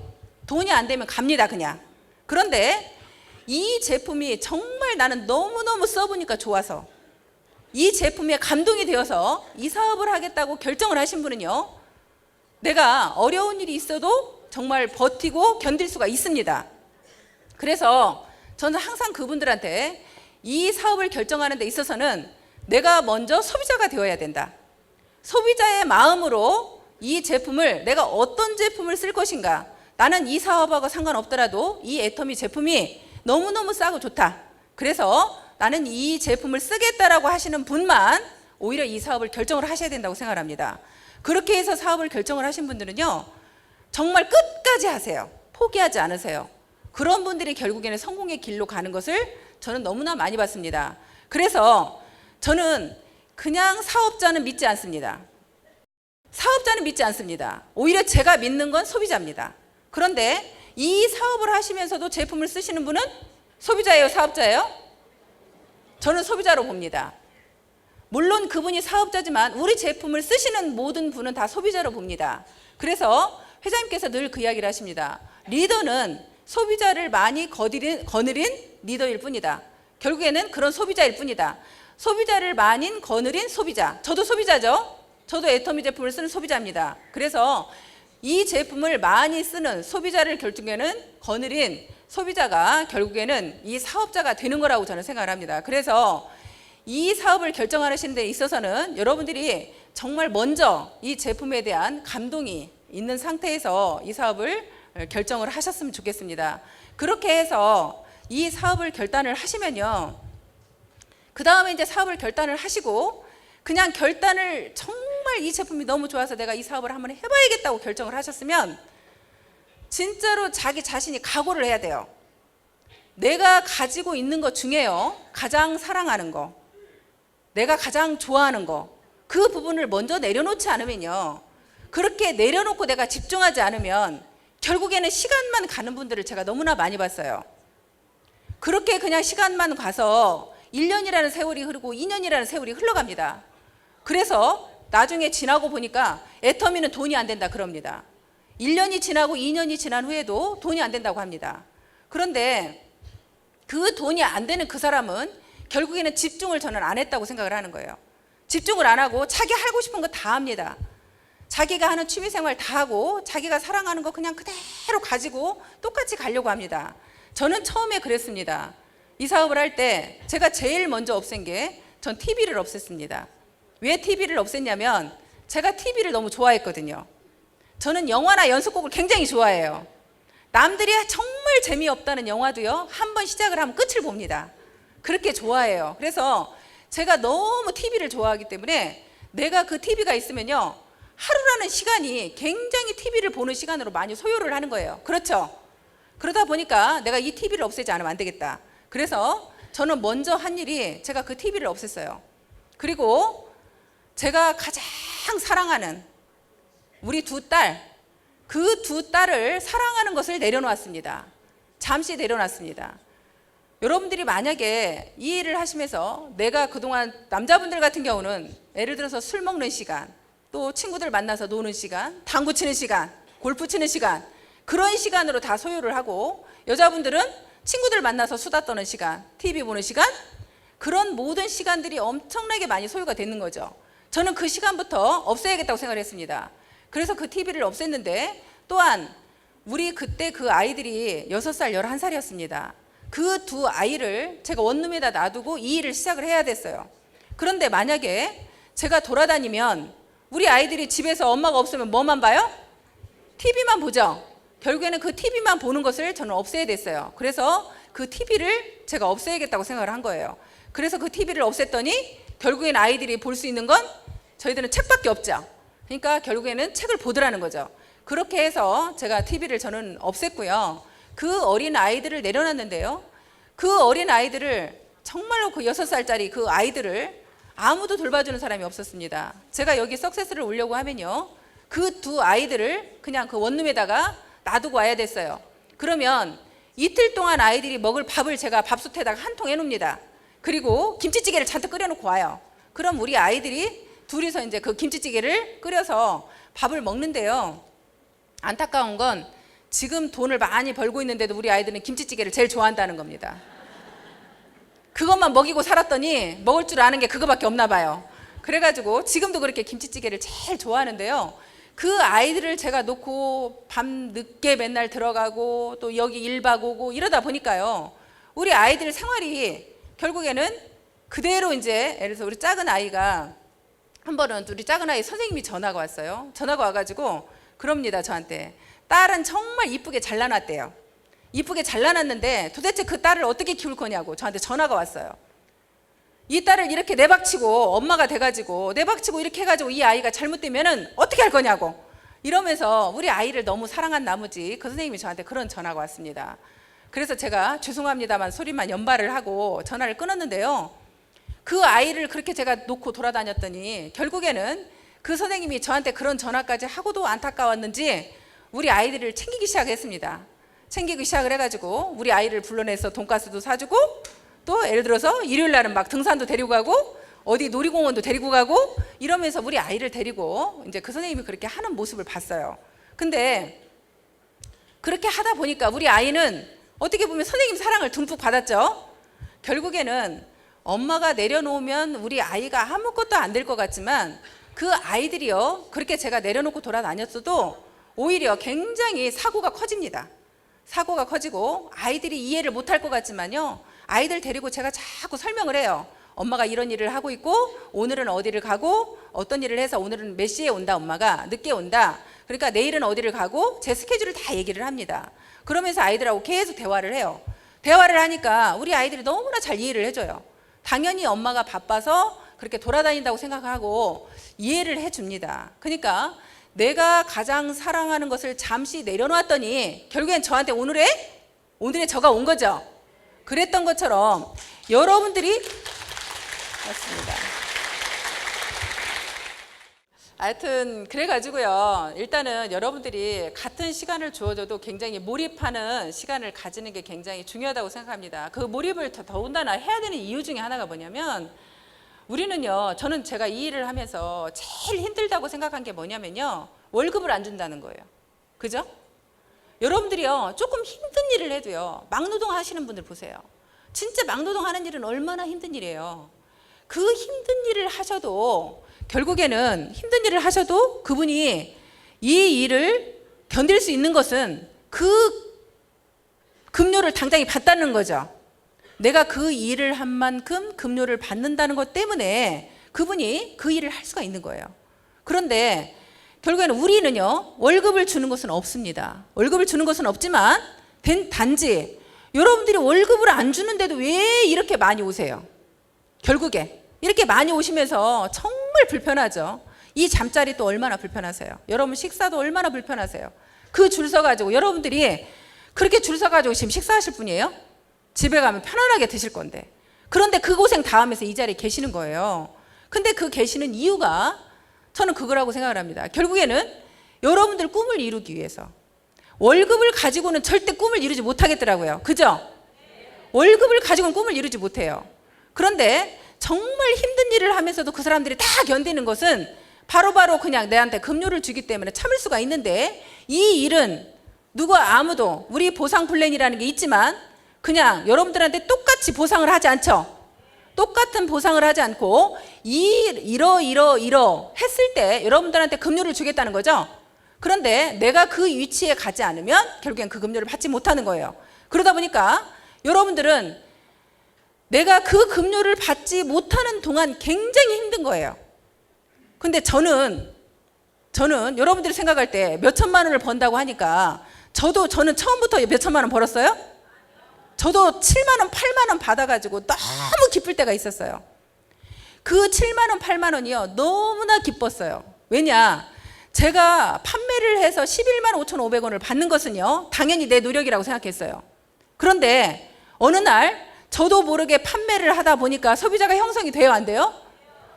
돈이 안 되면 갑니다 그냥. 그런데 이 제품이 정말 나는 너무너무 써보니까 좋아서 이 제품에 감동이 되어서 이 사업을 하겠다고 결정을 하신 분은요, 내가 어려운 일이 있어도 정말 버티고 견딜 수가 있습니다. 그래서 저는 항상 그분들한테 이 사업을 결정하는 데 있어서는 내가 먼저 소비자가 되어야 된다. 소비자의 마음으로 이 제품을 내가 어떤 제품을 쓸 것인가. 나는 이 사업하고 상관없더라도 이 애터미 제품이 너무너무 싸고 좋다. 그래서 나는 이 제품을 쓰겠다라고 하시는 분만 오히려 이 사업을 결정을 하셔야 된다고 생각합니다. 그렇게 해서 사업을 결정을 하신 분들은요, 정말 끝까지 하세요. 포기하지 않으세요. 그런 분들이 결국에는 성공의 길로 가는 것을 저는 너무나 많이 봤습니다. 그래서 저는 그냥 사업자는 믿지 않습니다. 사업자는 믿지 않습니다. 오히려 제가 믿는 건 소비자입니다. 그런데 이 사업을 하시면서도 제품을 쓰시는 분은 소비자예요, 사업자예요? 저는 소비자로 봅니다. 물론 그분이 사업자지만 우리 제품을 쓰시는 모든 분은 다 소비자로 봅니다. 그래서 회장님께서 늘 그 이야기를 하십니다. 리더는 소비자를 많이 거느린 리더일 뿐이다. 결국에는 그런 소비자일 뿐이다. 소비자를 많이 거느린 소비자. 저도 소비자죠. 저도 애터미 제품을 쓰는 소비자입니다. 그래서 이 제품을 많이 쓰는 소비자를 결국에는 거느린 소비자가 결국에는 이 사업자가 되는 거라고 저는 생각을 합니다. 그래서 이 사업을 결정하시는 데 있어서는 여러분들이 정말 먼저 이 제품에 대한 감동이 있는 상태에서 이 사업을 결정을 하셨으면 좋겠습니다. 그렇게 해서 이 사업을 결단을 하시면요, 그 다음에 이제 사업을 결단을 하시고 그냥 결단을 정말 이 제품이 너무 좋아서 내가 이 사업을 한번 해봐야겠다고 결정을 하셨으면 진짜로 자기 자신이 각오를 해야 돼요. 내가 가지고 있는 것 중에요, 가장 사랑하는 거, 내가 가장 좋아하는 거, 그 부분을 먼저 내려놓지 않으면요, 그렇게 내려놓고 내가 집중하지 않으면 결국에는 시간만 가는 분들을 제가 너무나 많이 봤어요. 그렇게 그냥 시간만 가서 1년이라는 세월이 흐르고 2년이라는 세월이 흘러갑니다. 그래서 나중에 지나고 보니까 애터미는 돈이 안 된다 그럽니다. 1년이 지나고 2년이 지난 후에도 돈이 안 된다고 합니다. 그런데 그 돈이 안 되는 그 사람은 결국에는 집중을 저는 안 했다고 생각을 하는 거예요. 집중을 안 하고 자기 하고 싶은 거 다 합니다. 자기가 하는 취미생활 다 하고 자기가 사랑하는 거 그냥 그대로 가지고 똑같이 가려고 합니다. 저는 처음에 그랬습니다. 이 사업을 할 때 제가 제일 먼저 없앤 게 전 TV를 없앴습니다. 왜 TV를 없앴냐면 제가 TV를 너무 좋아했거든요. 저는 영화나 연속곡을 굉장히 좋아해요. 남들이 정말 재미없다는 영화도요, 한번 시작을 하면 끝을 봅니다. 그렇게 좋아해요. 그래서 제가 너무 TV를 좋아하기 때문에 내가 그 TV가 있으면요, 하루라는 시간이 굉장히 TV를 보는 시간으로 많이 소요를 하는 거예요. 그렇죠? 그러다 보니까 내가 이 TV를 없애지 않으면 안 되겠다. 그래서 저는 먼저 한 일이 제가 그 TV를 없앴어요. 그리고 제가 가장 사랑하는 우리 두 딸, 그 두 딸을 사랑하는 것을 내려놓았습니다. 잠시 내려놨습니다. 여러분들이 만약에 이 일을 하시면서 내가 그동안 남자분들 같은 경우는 예를 들어서 술 먹는 시간, 또 친구들 만나서 노는 시간, 당구 치는 시간, 골프 치는 시간, 그런 시간으로 다 소요를 하고, 여자분들은 친구들 만나서 수다 떠는 시간, TV 보는 시간, 그런 모든 시간들이 엄청나게 많이 소요가 되는 거죠. 저는 그 시간부터 없애야겠다고 생각을 했습니다. 그래서 그 TV를 없앴는데, 또한 우리 그때 그 아이들이 6살, 11살이었습니다. 그 두 아이를 제가 원룸에다 놔두고 이 일을 시작을 해야 됐어요. 그런데 만약에 제가 돌아다니면 우리 아이들이 집에서 엄마가 없으면 뭐만 봐요? TV만 보죠. 결국에는 그 TV만 보는 것을 저는 없애야 됐어요. 그래서 그 TV를 제가 없애야겠다고 생각을 한 거예요. 그래서 그 TV를 없앴더니 결국에는 아이들이 볼 수 있는 건 저희들은 책밖에 없죠. 그러니까 결국에는 책을 보더라는 거죠. 그렇게 해서 제가 TV를 저는 없앴고요. 그 어린 아이들을 내려놨는데요, 그 어린 아이들을 정말로 그 6살짜리 그 아이들을 아무도 돌봐주는 사람이 없었습니다. 제가 여기 석세스를 오려고 하면요, 그 두 아이들을 그냥 그 원룸에다가 놔두고 와야 됐어요. 그러면 이틀 동안 아이들이 먹을 밥을 제가 밥솥에다가 한 통 해놓습니다. 그리고 김치찌개를 잔뜩 끓여놓고 와요. 그럼 우리 아이들이 둘이서 이제 그 김치찌개를 끓여서 밥을 먹는데요, 안타까운 건 지금 돈을 많이 벌고 있는데도 우리 아이들은 김치찌개를 제일 좋아한다는 겁니다. 그것만 먹이고 살았더니 먹을 줄 아는 게 그거밖에 없나 봐요. 그래가지고 지금도 그렇게 김치찌개를 제일 좋아하는데요, 그 아이들을 제가 놓고 밤 늦게 맨날 들어가고 또 여기 1박 오고 이러다 보니까요, 우리 아이들 생활이 결국에는 그대로 이제, 예를 들어서 우리 작은 아이가 한 번은 우리 작은 아이 선생님이 전화가 왔어요. 전화가 와가지고 그럽니다, 저한테. 딸은 정말 이쁘게 잘라놨대요. 이쁘게 잘라놨는데 도대체 그 딸을 어떻게 키울 거냐고 저한테 전화가 왔어요. 이 딸을 이렇게 내박치고 엄마가 돼가지고 내박치고 이렇게 해가지고 이 아이가 잘못되면은 어떻게 할 거냐고 이러면서 우리 아이를 너무 사랑한 나머지 그 선생님이 저한테 그런 전화가 왔습니다. 그래서 제가 죄송합니다만 소리만 연발을 하고 전화를 끊었는데요, 그 아이를 그렇게 제가 놓고 돌아다녔더니 결국에는 그 선생님이 저한테 그런 전화까지 하고도 안타까웠는지 우리 아이들을 챙기기 시작했습니다. 챙기기 시작을 해가지고 우리 아이를 불러내서 돈가스도 사주고, 또 예를 들어서 일요일 날은 막 등산도 데리고 가고 어디 놀이공원도 데리고 가고 이러면서 우리 아이를 데리고 이제 그 선생님이 그렇게 하는 모습을 봤어요. 근데 그렇게 하다 보니까 우리 아이는 어떻게 보면 선생님 사랑을 듬뿍 받았죠. 결국에는 엄마가 내려놓으면 우리 아이가 아무것도 안 될 것 같지만 그 아이들이요, 그렇게 제가 내려놓고 돌아다녔어도 오히려 굉장히 사고가 커집니다. 사고가 커지고 아이들이 이해를 못할 것 같지만요, 아이들 데리고 제가 자꾸 설명을 해요. 엄마가 이런 일을 하고 있고 오늘은 어디를 가고 어떤 일을 해서 오늘은 몇 시에 온다, 엄마가 늦게 온다, 그러니까 내일은 어디를 가고 제 스케줄을 다 얘기를 합니다. 그러면서 아이들하고 계속 대화를 해요. 대화를 하니까 우리 아이들이 너무나 잘 이해를 해줘요. 당연히 엄마가 바빠서 그렇게 돌아다닌다고 생각하고 이해를 해줍니다. 그러니까 내가 가장 사랑하는 것을 잠시 내려놓았더니 결국엔 저한테 오늘의 저가 온 거죠. 그랬던 것처럼 여러분들이 맞습니다. 하여튼 그래가지고요, 일단은 여러분들이 같은 시간을 주어져도 굉장히 몰입하는 시간을 가지는 게 굉장히 중요하다고 생각합니다. 그 몰입을 더군다나 해야 되는 이유 중에 하나가 뭐냐면, 우리는요, 저는 제가 이 일을 하면서 제일 힘들다고 생각한 게 뭐냐면요, 월급을 안 준다는 거예요. 그죠? 여러분들이요, 조금 힘든 일을 해도요, 막노동 하시는 분들 보세요. 진짜 막노동 하는 일은 얼마나 힘든 일이에요. 그 힘든 일을 하셔도 결국에는 힘든 일을 하셔도 그분이 이 일을 견딜 수 있는 것은 그 급료를 당장히 받다는 거죠. 내가 그 일을 한 만큼 급료를 받는다는 것 때문에 그분이 그 일을 할 수가 있는 거예요. 그런데 결국에는 우리는요, 월급을 주는 것은 없습니다. 월급을 주는 것은 없지만 단지 여러분들이 월급을 안 주는데도 왜 이렇게 많이 오세요? 결국에 이렇게 많이 오시면서 정말 불편하죠. 이 잠자리 또 얼마나 불편하세요? 여러분 식사도 얼마나 불편하세요? 그 줄 서가지고 여러분들이 그렇게 줄 서가지고 지금 식사하실 분이에요? 집에 가면 편안하게 드실 건데, 그런데 그 고생 다 하면서 이 자리에 계시는 거예요. 근데 그 계시는 이유가 저는 그거라고 생각을 합니다. 결국에는 여러분들 꿈을 이루기 위해서. 월급을 가지고는 절대 꿈을 이루지 못하겠더라고요. 그죠? 월급을 가지고는 꿈을 이루지 못해요. 그런데 정말 힘든 일을 하면서도 그 사람들이 다 견디는 것은 바로바로 그냥 내한테 급료를 주기 때문에 참을 수가 있는데, 이 일은 아무도 우리 보상 플랜이라는 게 있지만 그냥 여러분들한테 똑같이 보상을 하지 않죠. 똑같은 보상을 하지 않고 이러 했을 때 여러분들한테 급료를 주겠다는 거죠. 그런데 내가 그 위치에 가지 않으면 결국엔 그 급료를 받지 못하는 거예요. 그러다 보니까 여러분들은 내가 그 급료를 받지 못하는 동안 굉장히 힘든 거예요. 근데 저는 여러분들이 생각할 때 몇 천만 원을 번다고 하니까 저는 처음부터 몇 천만 원 벌었어요? 저도 7만 원, 8만 원 받아가지고 너무 기쁠 때가 있었어요. 그 7만 원, 8만 원이요, 너무나 기뻤어요. 왜냐? 제가 판매를 해서 11만 5,500원을 받는 것은요, 당연히 내 노력이라고 생각했어요. 그런데 어느 날 저도 모르게 판매를 하다 보니까 소비자가 형성이 돼요, 안 돼요?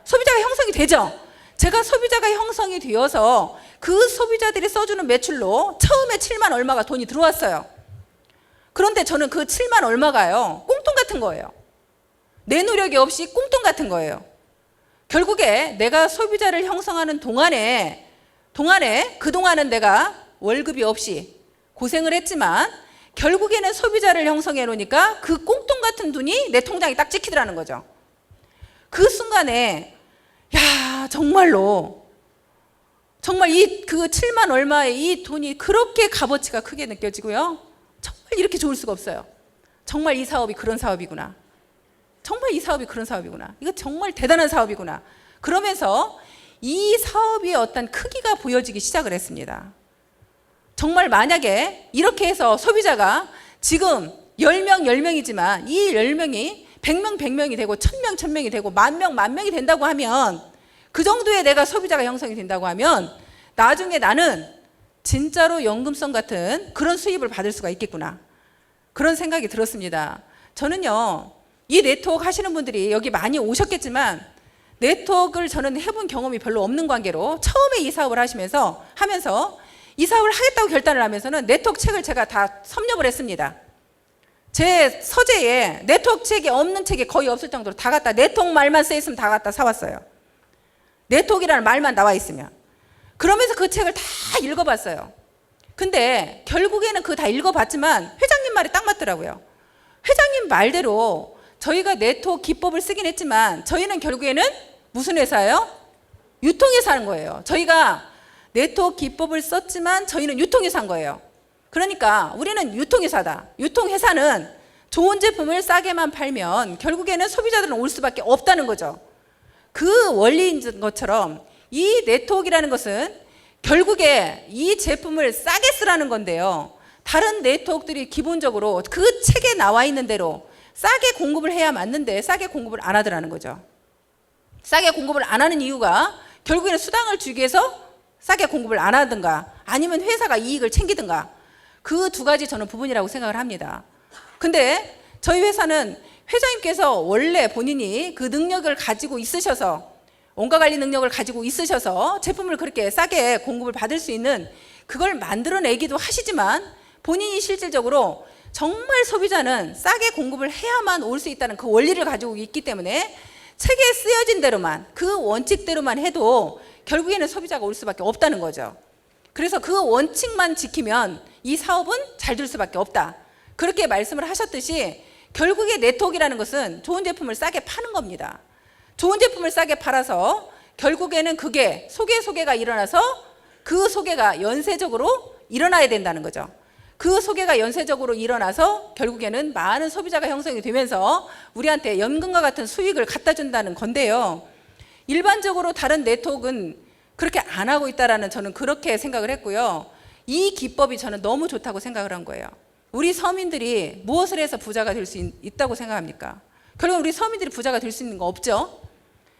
소비자가 형성이 되죠. 제가 소비자가 형성이 되어서 그 소비자들이 써주는 매출로 처음에 7만 얼마가 돈이 들어왔어요. 그런데 저는 그 7만 얼마가요, 꽁돈 같은 거예요. 내 노력이 없이 꽁돈 같은 거예요. 결국에 내가 소비자를 형성하는 동안에 그동안은 내가 월급이 없이 고생을 했지만 결국에는 소비자를 형성해 놓으니까 그 꽁돈 같은 돈이 내 통장에 딱 찍히더라는 거죠. 그 순간에 정말 그 7만 얼마의 이 돈이 그렇게 값어치가 크게 느껴지고요, 정말 이렇게 좋을 수가 없어요. 정말 이 사업이 그런 사업이구나. 정말 이 사업이 그런 사업이구나. 이거 정말 대단한 사업이구나. 그러면서 이 사업의 어떤 크기가 보여지기 시작을 했습니다. 정말 만약에 이렇게 해서 소비자가 지금 10명, 10명이지만 이 10명이 100명, 100명이 되고 1000명, 1000명이 되고 10,000명, 10,000명이 된다고 하면, 그 정도의 내가 소비자가 형성이 된다고 하면 나중에 나는 진짜로 연금성 같은 그런 수입을 받을 수가 있겠구나, 그런 생각이 들었습니다. 저는요, 이 네트워크 하시는 분들이 여기 많이 오셨겠지만 네트워크를 저는 해본 경험이 별로 없는 관계로 처음에 이 사업을 하면서 이 사업을 하겠다고 결단을 하면서는 네트워크 책을 제가 다 섭렵을 했습니다. 제 서재에 네트워크 책이 없는 책이 거의 없을 정도로 다 갖다, 네트워크 말만 써있으면 다 갖다 사왔어요. 네트워크라는 말만 나와 있으면. 그러면서 그 책을 다 읽어봤어요. 근데 결국에는 그거 다 읽어봤지만 회장님 말이 딱 맞더라고요. 회장님 말대로 저희가 네트워크 기법을 쓰긴 했지만 저희는 결국에는 무슨 회사예요? 유통해서 하는 거예요. 저희가 네트워크 기법을 썼지만 저희는 유통해서 한 거예요. 그러니까 우리는 유통회사다. 유통회사는 좋은 제품을 싸게만 팔면 결국에는 소비자들은 올 수밖에 없다는 거죠. 그 원리인 것처럼 이 네트워크라는 것은 결국에 이 제품을 싸게 쓰라는 건데요. 다른 네트워크들이 기본적으로 그 책에 나와 있는 대로 싸게 공급을 해야 맞는데 싸게 공급을 안 하더라는 거죠. 싸게 공급을 안 하는 이유가 결국에는 수당을 주기 위해서 싸게 공급을 안 하든가 아니면 회사가 이익을 챙기든가 그 두 가지 저는 부분이라고 생각을 합니다. 근데 저희 회사는 회장님께서 원래 본인이 그 능력을 가지고 있으셔서 원가 관리 능력을 가지고 있으셔서 제품을 그렇게 싸게 공급을 받을 수 있는 그걸 만들어내기도 하시지만 본인이 실질적으로 정말 소비자는 싸게 공급을 해야만 올 수 있다는 그 원리를 가지고 있기 때문에 책에 쓰여진 대로만 그 원칙대로만 해도 결국에는 소비자가 올 수밖에 없다는 거죠. 그래서 그 원칙만 지키면 이 사업은 잘 될 수밖에 없다. 그렇게 말씀을 하셨듯이 결국에 네트워크라는 것은 좋은 제품을 싸게 파는 겁니다. 좋은 제품을 싸게 팔아서 결국에는 그게 소개가 일어나서 그 소개가 연쇄적으로 일어나야 된다는 거죠. 그 소개가 연쇄적으로 일어나서 결국에는 많은 소비자가 형성이 되면서 우리한테 연금과 같은 수익을 갖다 준다는 건데요. 일반적으로 다른 네트워크는 그렇게 안 하고 있다라는 저는 그렇게 생각을 했고요. 이 기법이 저는 너무 좋다고 생각을 한 거예요. 우리 서민들이 무엇을 해서 부자가 될 수 있다고 생각합니까? 결국 우리 서민들이 부자가 될 수 있는 거 없죠?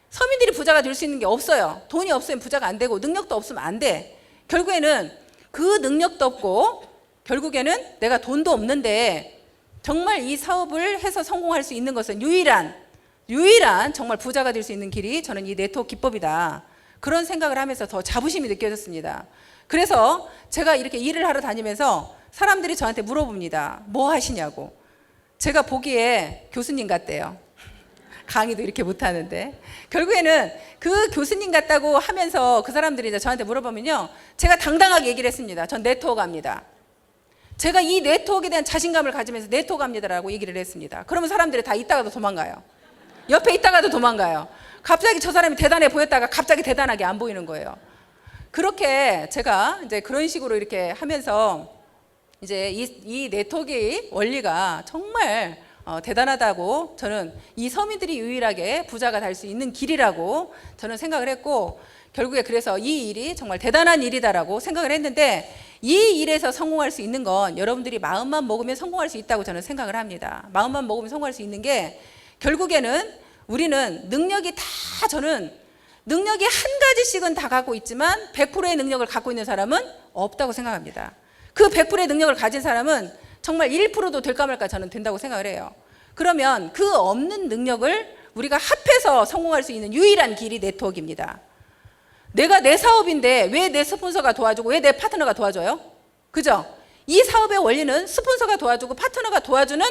서민들이 부자가 될 수 있는 게 없어요. 돈이 없으면 부자가 안 되고 능력도 없으면 안 돼. 결국에는 그 능력도 없고 결국에는 내가 돈도 없는데 정말 이 사업을 해서 성공할 수 있는 것은 유일한 정말 부자가 될 수 있는 길이 저는 이 네트워크 기법이다. 그런 생각을 하면서 더 자부심이 느껴졌습니다. 그래서 제가 이렇게 일을 하러 다니면서 사람들이 저한테 물어봅니다. 뭐 하시냐고. 제가 보기에 교수님 같대요. 강의도 이렇게 못하는데. 결국에는 그 교수님 같다고 하면서 그 사람들이 이제 저한테 물어보면요. 제가 당당하게 얘기를 했습니다. 전 네트워크 합니다. 제가 이 네트워크에 대한 자신감을 가지면서 네트워크 합니다라고 얘기를 했습니다. 그러면 사람들이 다 있다가도 도망가요. 옆에 있다가도 도망가요. 갑자기 저 사람이 대단해 보였다가 갑자기 대단하게 안 보이는 거예요. 그렇게 제가 이제 그런 식으로 이렇게 하면서 이제 이 네트워크의 원리가 정말 대단하다고 저는 이 서민들이 유일하게 부자가 될 수 있는 길이라고 저는 생각을 했고 결국에 그래서 이 일이 정말 대단한 일이다라고 생각을 했는데 이 일에서 성공할 수 있는 건 여러분들이 마음만 먹으면 성공할 수 있다고 저는 생각을 합니다. 마음만 먹으면 성공할 수 있는 게 결국에는 우리는 능력이 다 저는 능력이 한 가지씩은 다 갖고 있지만 100%의 능력을 갖고 있는 사람은 없다고 생각합니다. 그 100%의 능력을 가진 사람은 정말 1%도 될까 말까 저는 된다고 생각을 해요. 그러면 그 없는 능력을 우리가 합해서 성공할 수 있는 유일한 길이 네트워크입니다. 내가 내 사업인데 왜 내 스폰서가 도와주고 왜 내 파트너가 도와줘요? 그죠? 이 사업의 원리는 스폰서가 도와주고 파트너가 도와주는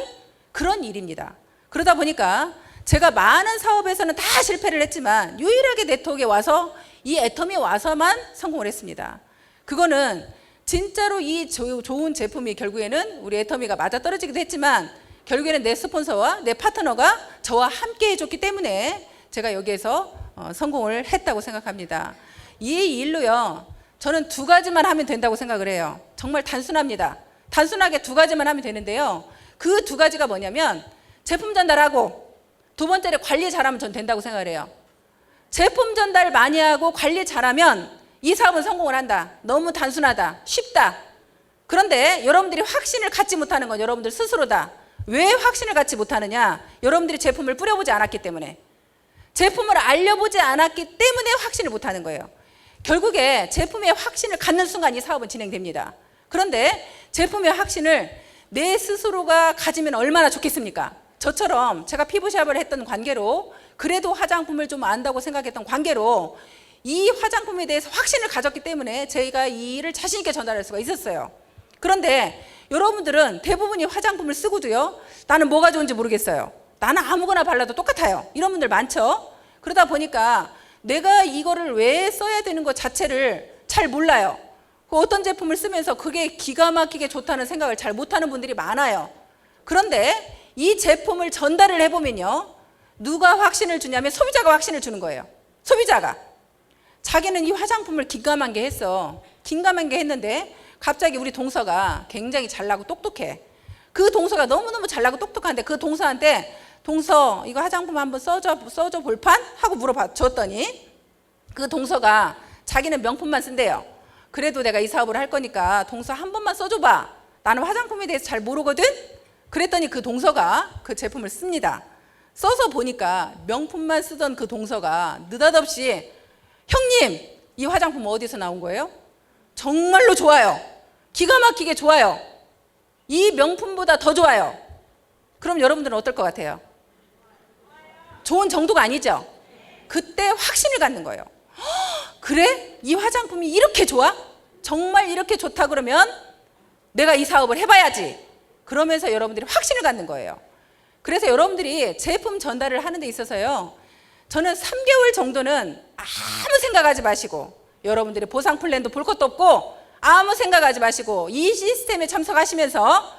그런 일입니다. 그러다 보니까 제가 많은 사업에서는 다 실패를 했지만 유일하게 네트워크에 와서 이 애텀이 와서만 성공을 했습니다. 그거는 진짜로 이 좋은 제품이 결국에는 우리 애터미가 맞아떨어지기도 했지만 결국에는 내 스폰서와 내 파트너가 저와 함께 해줬기 때문에 제가 여기에서 성공을 했다고 생각합니다. 이 일로요, 저는 두 가지만 하면 된다고 생각을 해요. 정말 단순합니다. 단순하게 두 가지만 하면 되는데요. 그 두 가지가 뭐냐면 제품 전달하고 두 번째로 관리 잘하면 전 된다고 생각을 해요. 제품 전달 많이 하고 관리 잘하면 이 사업은 성공을 한다. 너무 단순하다. 쉽다. 그런데 여러분들이 확신을 갖지 못하는 건 여러분들 스스로다. 왜 확신을 갖지 못하느냐? 여러분들이 제품을 뿌려보지 않았기 때문에. 제품을 알려보지 않았기 때문에 확신을 못하는 거예요. 결국에 제품의 확신을 갖는 순간 이 사업은 진행됩니다. 그런데 제품의 확신을 내 스스로가 가지면 얼마나 좋겠습니까? 저처럼 제가 피부샵을 했던 관계로 그래도 화장품을 좀 안다고 생각했던 관계로 이 화장품에 대해서 확신을 가졌기 때문에 저희가 이 일을 자신 있게 전달할 수가 있었어요. 그런데 여러분들은 대부분이 화장품을 쓰고도요, 나는 뭐가 좋은지 모르겠어요. 나는 아무거나 발라도 똑같아요. 이런 분들 많죠. 그러다 보니까 내가 이거를 왜 써야 되는 것 자체를 잘 몰라요. 어떤 제품을 쓰면서 그게 기가 막히게 좋다는 생각을 잘 못하는 분들이 많아요. 그런데 이 제품을 전달을 해보면요, 누가 확신을 주냐면 소비자가 확신을 주는 거예요. 소비자가. 자기는 이 화장품을 긴가민가 했어. 긴가민가 했는데 갑자기 우리 동서가 굉장히 잘나고 똑똑해. 그 동서가 너무너무 잘나고 똑똑한데 그 동서한테 동서 이거 화장품 한번 써줘 볼판? 하고 물어봤더니 그 동서가 자기는 명품만 쓴대요. 그래도 내가 이 사업을 할 거니까 동서 한 번만 써줘봐. 나는 화장품에 대해서 잘 모르거든? 그랬더니 그 동서가 그 제품을 씁니다. 써서 보니까 명품만 쓰던 그 동서가 느닷없이 형님 이 화장품 어디서 나온 거예요? 정말로 좋아요. 기가 막히게 좋아요. 이 명품보다 더 좋아요. 그럼 여러분들은 어떨 것 같아요? 좋은 정도가 아니죠? 그때 확신을 갖는 거예요. 그래? 이 화장품이 이렇게 좋아? 정말 이렇게 좋다 그러면 내가 이 사업을 해봐야지. 그러면서 여러분들이 확신을 갖는 거예요. 그래서 여러분들이 제품 전달을 하는 데 있어서요, 저는 3개월 정도는 아무 생각하지 마시고, 여러분들이 보상 플랜도 볼 것도 없고 아무 생각하지 마시고 이 시스템에 참석하시면서,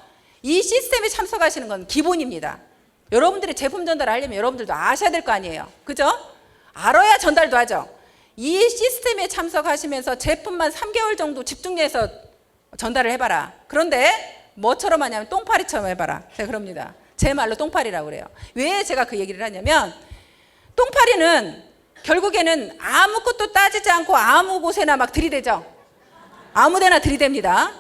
이 시스템에 참석하시는 건 기본입니다. 여러분들이 제품 전달을 하려면 여러분들도 아셔야 될 거 아니에요. 그죠? 알아야 전달도 하죠. 이 시스템에 참석하시면서 제품만 3개월 정도 집중해서 전달을 해봐라. 그런데 뭐처럼 하냐면 똥파리처럼 해봐라. 제가 그럽니다. 제 말로 똥파리라고 그래요. 왜 제가 그 얘기를 하냐면, 똥파리는 결국에는 아무것도 따지지 않고 아무 곳에나 막 들이대죠. 아무 데나 들이댑니다.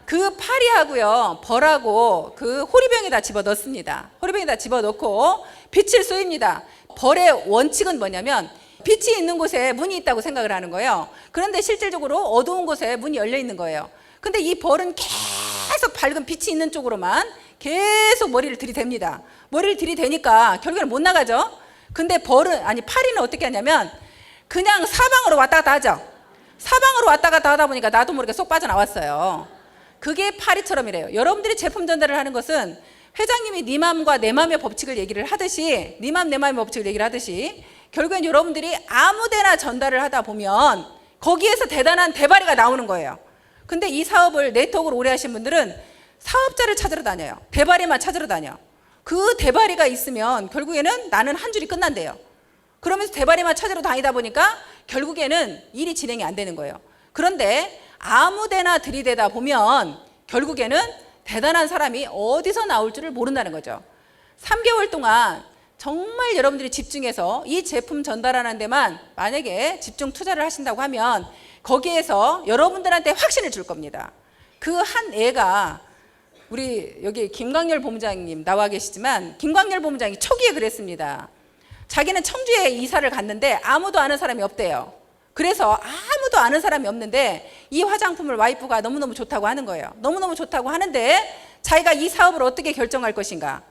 그 파리하고요, 벌하고 그 호리병에다 집어넣습니다. 호리병에다 집어넣고 빛을 쏘입니다. 벌의 원칙은 뭐냐면 빛이 있는 곳에 문이 있다고 생각을 하는 거예요. 그런데 실질적으로 어두운 곳에 문이 열려 있는 거예요. 근데 이 벌은 계속 밝은 빛이 있는 쪽으로만 계속 머리를 들이댑니다. 머리를 들이대니까 결국에는 못 나가죠. 근데 파리는 어떻게 하냐면 그냥 사방으로 왔다 갔다 하죠. 사방으로 왔다 갔다 하다 보니까 나도 모르게 쏙 빠져나왔어요. 그게 파리처럼이래요. 여러분들이 제품 전달을 하는 것은 회장님이 네 맘과 내 맘의 법칙을 얘기를 하듯이, 네 맘 내 맘의 법칙을 얘기를 하듯이, 결국엔 여러분들이 아무데나 전달을 하다 보면 거기에서 대단한 대바리가 나오는 거예요. 근데 이 사업을 네트워크로 오래 하신 분들은 사업자를 찾으러 다녀요. 대바리만 찾으러 다녀. 그 대바리가 있으면 결국에는 나는 한 줄이 끝난대요. 그러면서 대바리만 찾으러 다니다 보니까 결국에는 일이 진행이 안 되는 거예요. 그런데 아무데나 들이대다 보면 결국에는 대단한 사람이 어디서 나올 줄을 모른다는 거죠. 3개월 동안 정말 여러분들이 집중해서 이 제품 전달하는 데만 만약에 집중 투자를 하신다고 하면 거기에서 여러분들한테 확신을 줄 겁니다. 그 한 애가, 우리 여기 김광열 본부장님 나와 계시지만 김광열 본부장이 초기에 그랬습니다. 자기는 청주에 이사를 갔는데 아무도 아는 사람이 없대요. 그래서 아무도 아는 사람이 없는데 이 화장품을 와이프가 너무너무 좋다고 하는 거예요. 너무너무 좋다고 하는데 자기가 이 사업을 어떻게 결정할 것인가.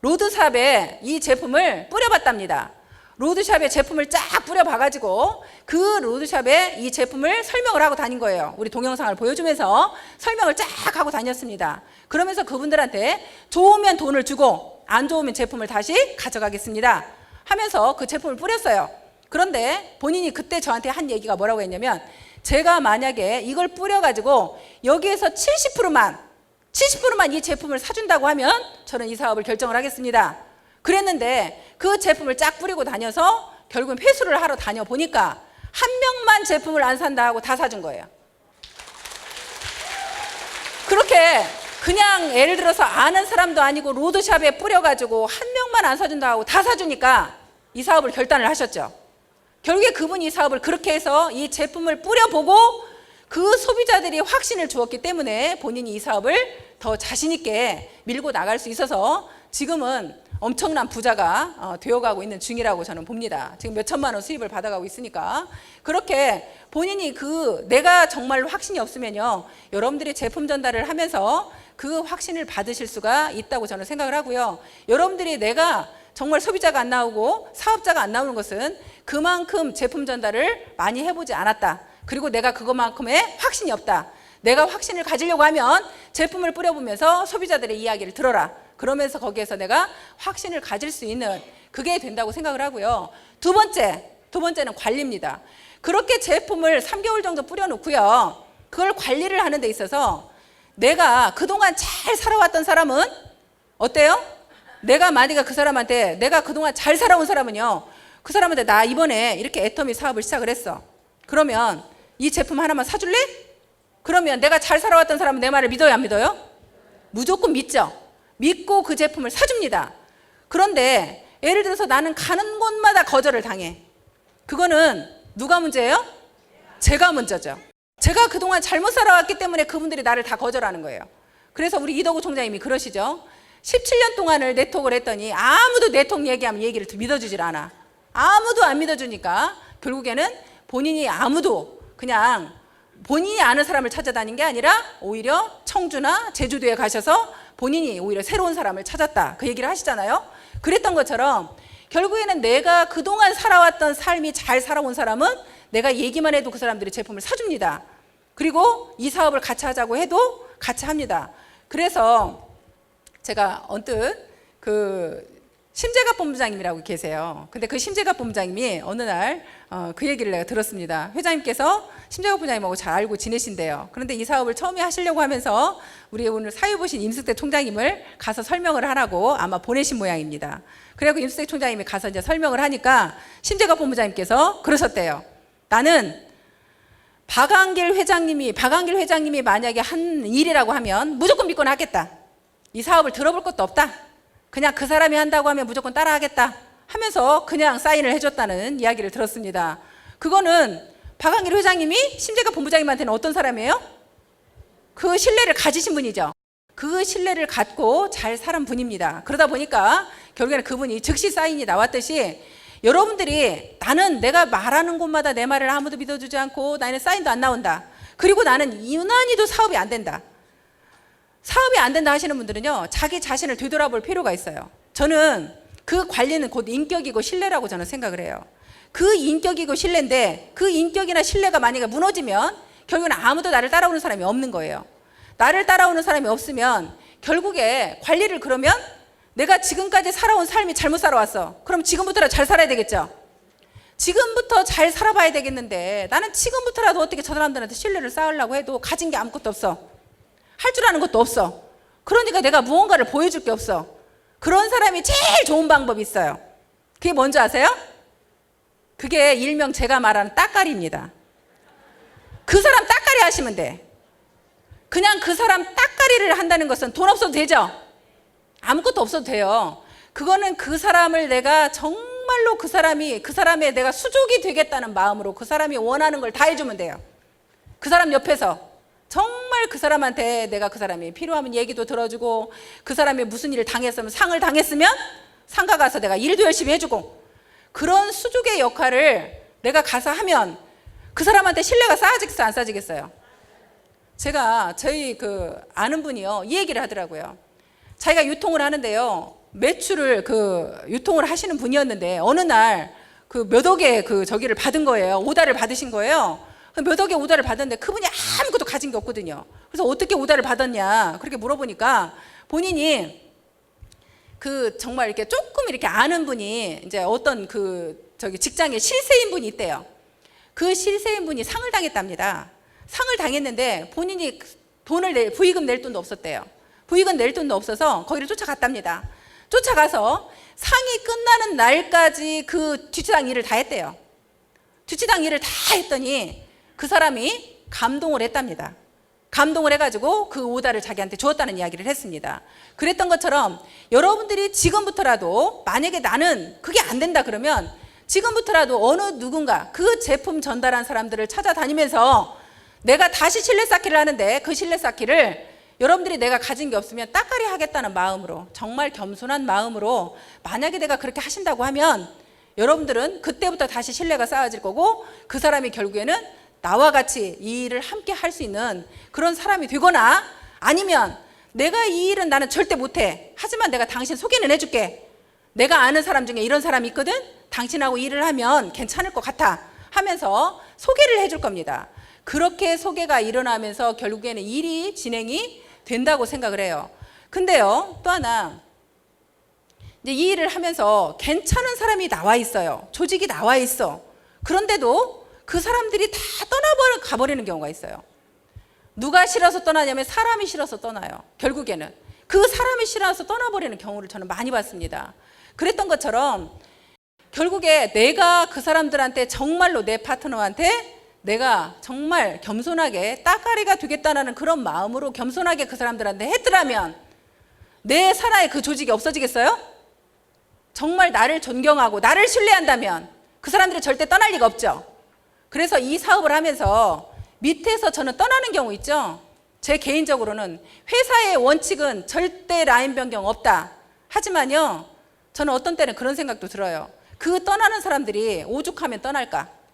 로드샵에 이 제품을 뿌려봤답니다. 로드샵에 제품을 쫙 뿌려봐가지고 그 로드샵에 이 제품을 설명을 하고 다닌 거예요. 우리 동영상을 보여주면서 설명을 쫙 하고 다녔습니다. 그러면서 그분들한테 좋으면 돈을 주고 안 좋으면 제품을 다시 가져가겠습니다 하면서 그 제품을 뿌렸어요. 그런데 본인이 그때 저한테 한 얘기가 뭐라고 했냐면, 제가 만약에 이걸 뿌려가지고 여기에서 70%만 이 제품을 사준다고 하면 저는 이 사업을 결정을 하겠습니다. 그랬는데 그 제품을 쫙 뿌리고 다녀서 결국은 회수를 하러 다녀보니까 한 명만 제품을 안 산다 하고 다 사준 거예요. 그렇게 그냥 예를 들어서 아는 사람도 아니고 로드샵에 뿌려가지고 한 명만 안 사준다 하고 다 사주니까 이 사업을 결단을 하셨죠. 결국에 그분이 이 사업을 그렇게 해서 이 제품을 뿌려보고 그 소비자들이 확신을 주었기 때문에 본인이 이 사업을 더 자신 있게 밀고 나갈 수 있어서 지금은 엄청난 부자가 되어가고 있는 중이라고 저는 봅니다. 지금 몇 천만 원 수입을 받아가고 있으니까. 그렇게 본인이 내가 정말로 확신이 없으면요, 여러분들이 제품 전달을 하면서 그 확신을 받으실 수가 있다고 저는 생각을 하고요. 여러분들이 내가 정말 소비자가 안 나오고 사업자가 안 나오는 것은 그만큼 제품 전달을 많이 해보지 않았다. 그리고 내가 그것만큼의 확신이 없다. 내가 확신을 가지려고 하면 제품을 뿌려보면서 소비자들의 이야기를 들어라. 그러면서 거기에서 내가 확신을 가질 수 있는, 그게 된다고 생각을 하고요. 두 번째는 관리입니다. 그렇게 제품을 3개월 정도 뿌려놓고요, 그걸 관리를 하는 데 있어서 내가 그동안 잘 살아왔던 사람은 어때요? 내가 만약에 그 사람한테, 내가 그동안 잘 살아온 사람은요, 그 사람한테 나 이번에 이렇게 애터미 사업을 시작을 했어. 그러면 이 제품 하나만 사줄래? 그러면 내가 잘 살아왔던 사람은 내 말을 믿어요, 안 믿어요? 무조건 믿죠. 믿고 그 제품을 사줍니다. 그런데 예를 들어서 나는 가는 곳마다 거절을 당해. 그거는 누가 문제예요? 제가 문제죠. 제가 그동안 잘못 살아왔기 때문에 그분들이 나를 다 거절하는 거예요. 그래서 우리 이덕우 총장님이 그러시죠. 17년 동안을 네트워크를 했더니 아무도 네트워크 얘기하면 얘기를 믿어주질 않아. 아무도 안 믿어주니까 결국에는 본인이 아무도 그냥 본인이 아는 사람을 찾아다닌 게 아니라 오히려 청주나 제주도에 가셔서 본인이 오히려 새로운 사람을 찾았다. 그 얘기를 하시잖아요. 그랬던 것처럼 결국에는 내가 그동안 살아왔던 삶이 잘 살아온 사람은 내가 얘기만 해도 그 사람들이 제품을 사줍니다. 그리고 이 사업을 같이 하자고 해도 같이 합니다. 그래서 제가 언뜻 그 심재갑 본부장님이라고 계세요. 근데 그 심재갑 본부장님이 어느 날 그 얘기를 내가 들었습니다. 회장님께서 심재갑 본부장님하고 잘 알고 지내신대요. 그런데 이 사업을 처음에 하시려고 하면서 우리 오늘 사회 보신 임승택 총장님을 가서 설명을 하라고 아마 보내신 모양입니다. 그래서 임승택 총장님이 가서 이제 설명을 하니까 심재갑 본부장님께서 그러셨대요. 나는 박한길 회장님이 만약에 한 일이라고 하면 무조건 믿거나 하겠다. 이 사업을 들어볼 것도 없다. 그냥 그 사람이 한다고 하면 무조건 따라하겠다 하면서 그냥 사인을 해줬다는 이야기를 들었습니다. 그거는 박한길 회장님이 심재갑 본부장님한테는 어떤 사람이에요? 그 신뢰를 가지신 분이죠. 그 신뢰를 갖고 잘 살은 분입니다. 그러다 보니까 결국에는 그분이 즉시 사인이 나왔듯이 여러분들이 나는 내가 말하는 곳마다 내 말을 아무도 믿어주지 않고 나는 사인도 안 나온다. 그리고 나는 유난히도 사업이 안 된다. 사업이 안 된다 하시는 분들은요, 자기 자신을 되돌아볼 필요가 있어요. 저는 그 관리는 곧 인격이고 신뢰라고 저는 생각을 해요. 그 인격이고 신뢰인데 그 인격이나 신뢰가 만약에 무너지면 결국은 아무도 나를 따라오는 사람이 없는 거예요. 나를 따라오는 사람이 없으면 결국에 관리를 그러면 내가 지금까지 살아온 삶이 잘못 살아왔어. 그럼 지금부터라도 잘 살아야 되겠죠. 지금부터 잘 살아봐야 되겠는데 나는 지금부터라도 어떻게 저 사람들한테 신뢰를 쌓으려고 해도 가진 게 아무것도 없어. 할 줄 아는 것도 없어. 그러니까 내가 무언가를 보여줄 게 없어. 그런 사람이 제일 좋은 방법이 있어요. 그게 뭔지 아세요? 그게 일명 제가 말하는 따까리입니다. 그 사람 따까리 하시면 돼. 그냥 그 사람 따까리를 한다는 것은 돈 없어도 되죠? 아무것도 없어도 돼요. 그거는 그 사람을 내가 정말로 그 사람의 내가 수족이 되겠다는 마음으로 그 사람이 원하는 걸 다 해주면 돼요. 그 사람 옆에서 정말 그 사람한테 내가 그 사람이 필요하면 얘기도 들어주고 그 사람이 무슨 일을 당했으면 상을 당했으면 상가 가서 내가 일도 열심히 해주고 그런 수족의 역할을 내가 가서 하면 그 사람한테 신뢰가 쌓아지겠어 안 쌓아지겠어요? 제가 저희 그 아는 분이요 이 얘기를 하더라고요. 자기가 유통을 하는데요 매출을 유통을 하시는 분이었는데 어느 날 그 몇 억의 저기를 받은 거예요. 오다를 받으신 거예요. 몇 억의 오다를 받았는데 그분이 아무것도 가진 게 없거든요. 그래서 어떻게 오다를 받았냐 그렇게 물어보니까 본인이 정말 이렇게 조금 이렇게 아는 분이 이제 어떤 직장에 실세인 분이 있대요. 그 실세인 분이 상을 당했답니다. 상을 당했는데 본인이 부의금 낼 돈도 없었대요. 부의금 낼 돈도 없어서 거기를 쫓아갔답니다. 쫓아가서 상이 끝나는 날까지 그 뒤치당 일을 다 했대요. 뒤치당 일을 다 했더니 그 사람이 감동을 했답니다. 감동을 해가지고 그 오다를 자기한테 주었다는 이야기를 했습니다. 그랬던 것처럼 여러분들이 지금부터라도 만약에 나는 그게 안 된다 그러면 지금부터라도 어느 누군가 그 제품 전달한 사람들을 찾아다니면서 내가 다시 신뢰 쌓기를 하는데 그 신뢰 쌓기를 여러분들이 내가 가진 게 없으면 따까리 하겠다는 마음으로 정말 겸손한 마음으로 만약에 내가 그렇게 하신다고 하면 여러분들은 그때부터 다시 신뢰가 쌓아질 거고 그 사람이 결국에는 나와 같이 이 일을 함께 할 수 있는 그런 사람이 되거나 아니면 내가 이 일은 나는 절대 못해. 하지만 내가 당신 소개는 해줄게. 내가 아는 사람 중에 이런 사람이 있거든. 당신하고 일을 하면 괜찮을 것 같아 하면서 소개를 해줄 겁니다. 그렇게 소개가 일어나면서 결국에는 일이 진행이 된다고 생각을 해요. 근데요 또 하나 이제 이 일을 하면서 괜찮은 사람이 나와 있어요. 조직이 나와 있어. 그런데도 그 사람들이 다 가버리는 경우가 있어요. 누가 싫어서 떠나냐면 사람이 싫어서 떠나요. 결국에는 그 사람이 싫어서 떠나버리는 경우를 저는 많이 봤습니다. 그랬던 것처럼 결국에 내가 그 사람들한테 정말로 내 파트너한테 내가 정말 겸손하게 따까리가 되겠다는 그런 마음으로 겸손하게 그 사람들한테 했더라면 내 산하에 그 조직이 없어지겠어요? 정말 나를 존경하고 나를 신뢰한다면 그 사람들이 절대 떠날 리가 없죠. 그래서 이 사업을 하면서 밑에서 저는 떠나는 경우 있죠. 제 개인적으로는 회사의 원칙은 절대 라인 변경 없다. 하지만요, 저는 어떤 때는 그런 생각도 들어요. 그 떠나는 사람들이 오죽하면 떠날까?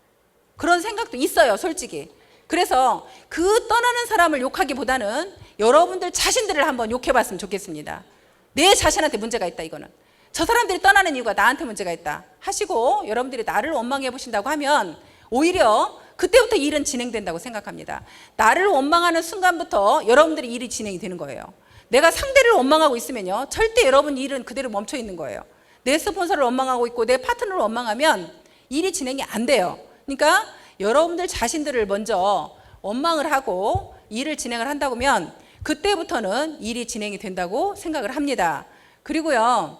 그런 생각도 있어요, 솔직히. 그래서 그 떠나는 사람을 욕하기보다는 여러분들 자신들을 한번 욕해봤으면 좋겠습니다. 내 자신한테 문제가 있다, 이거는. 저 사람들이 떠나는 이유가 나한테 문제가 있다 하시고 여러분들이 나를 원망해 보신다고 하면 오히려 그때부터 일은 진행된다고 생각합니다. 나를 원망하는 순간부터 여러분들이 일이 진행이 되는 거예요. 내가 상대를 원망하고 있으면요, 절대 여러분 일은 그대로 멈춰 있는 거예요. 내 스폰서를 원망하고 있고 내 파트너를 원망하면 일이 진행이 안 돼요. 그러니까 여러분들 자신들을 먼저 원망을 하고 일을 진행을 한다고 하면 그때부터는 일이 진행이 된다고 생각을 합니다. 그리고요,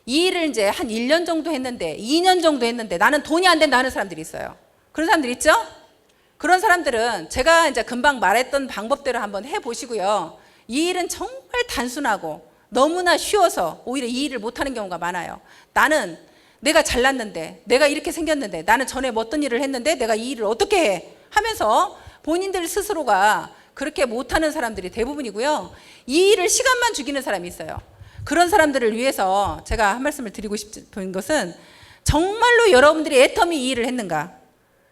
이 일을 이제 한 1년 정도 했는데 2년 정도 했는데 나는 돈이 안 된다 하는 사람들이 있어요. 그런 사람들 있죠? 그런 사람들은 제가 이제 금방 말했던 방법대로 한번 해보시고요. 이 일은 정말 단순하고 너무나 쉬워서 오히려 이 일을 못하는 경우가 많아요. 나는 내가 잘났는데, 내가 이렇게 생겼는데, 나는 전에 뭐 어떤 일을 했는데 내가 이 일을 어떻게 해? 하면서 본인들 스스로가 그렇게 못하는 사람들이 대부분이고요. 이 일을 시간만 죽이는 사람이 있어요. 그런 사람들을 위해서 제가 한 말씀을 드리고 싶은 것은 정말로 여러분들이 애터미 이 일을 했는가?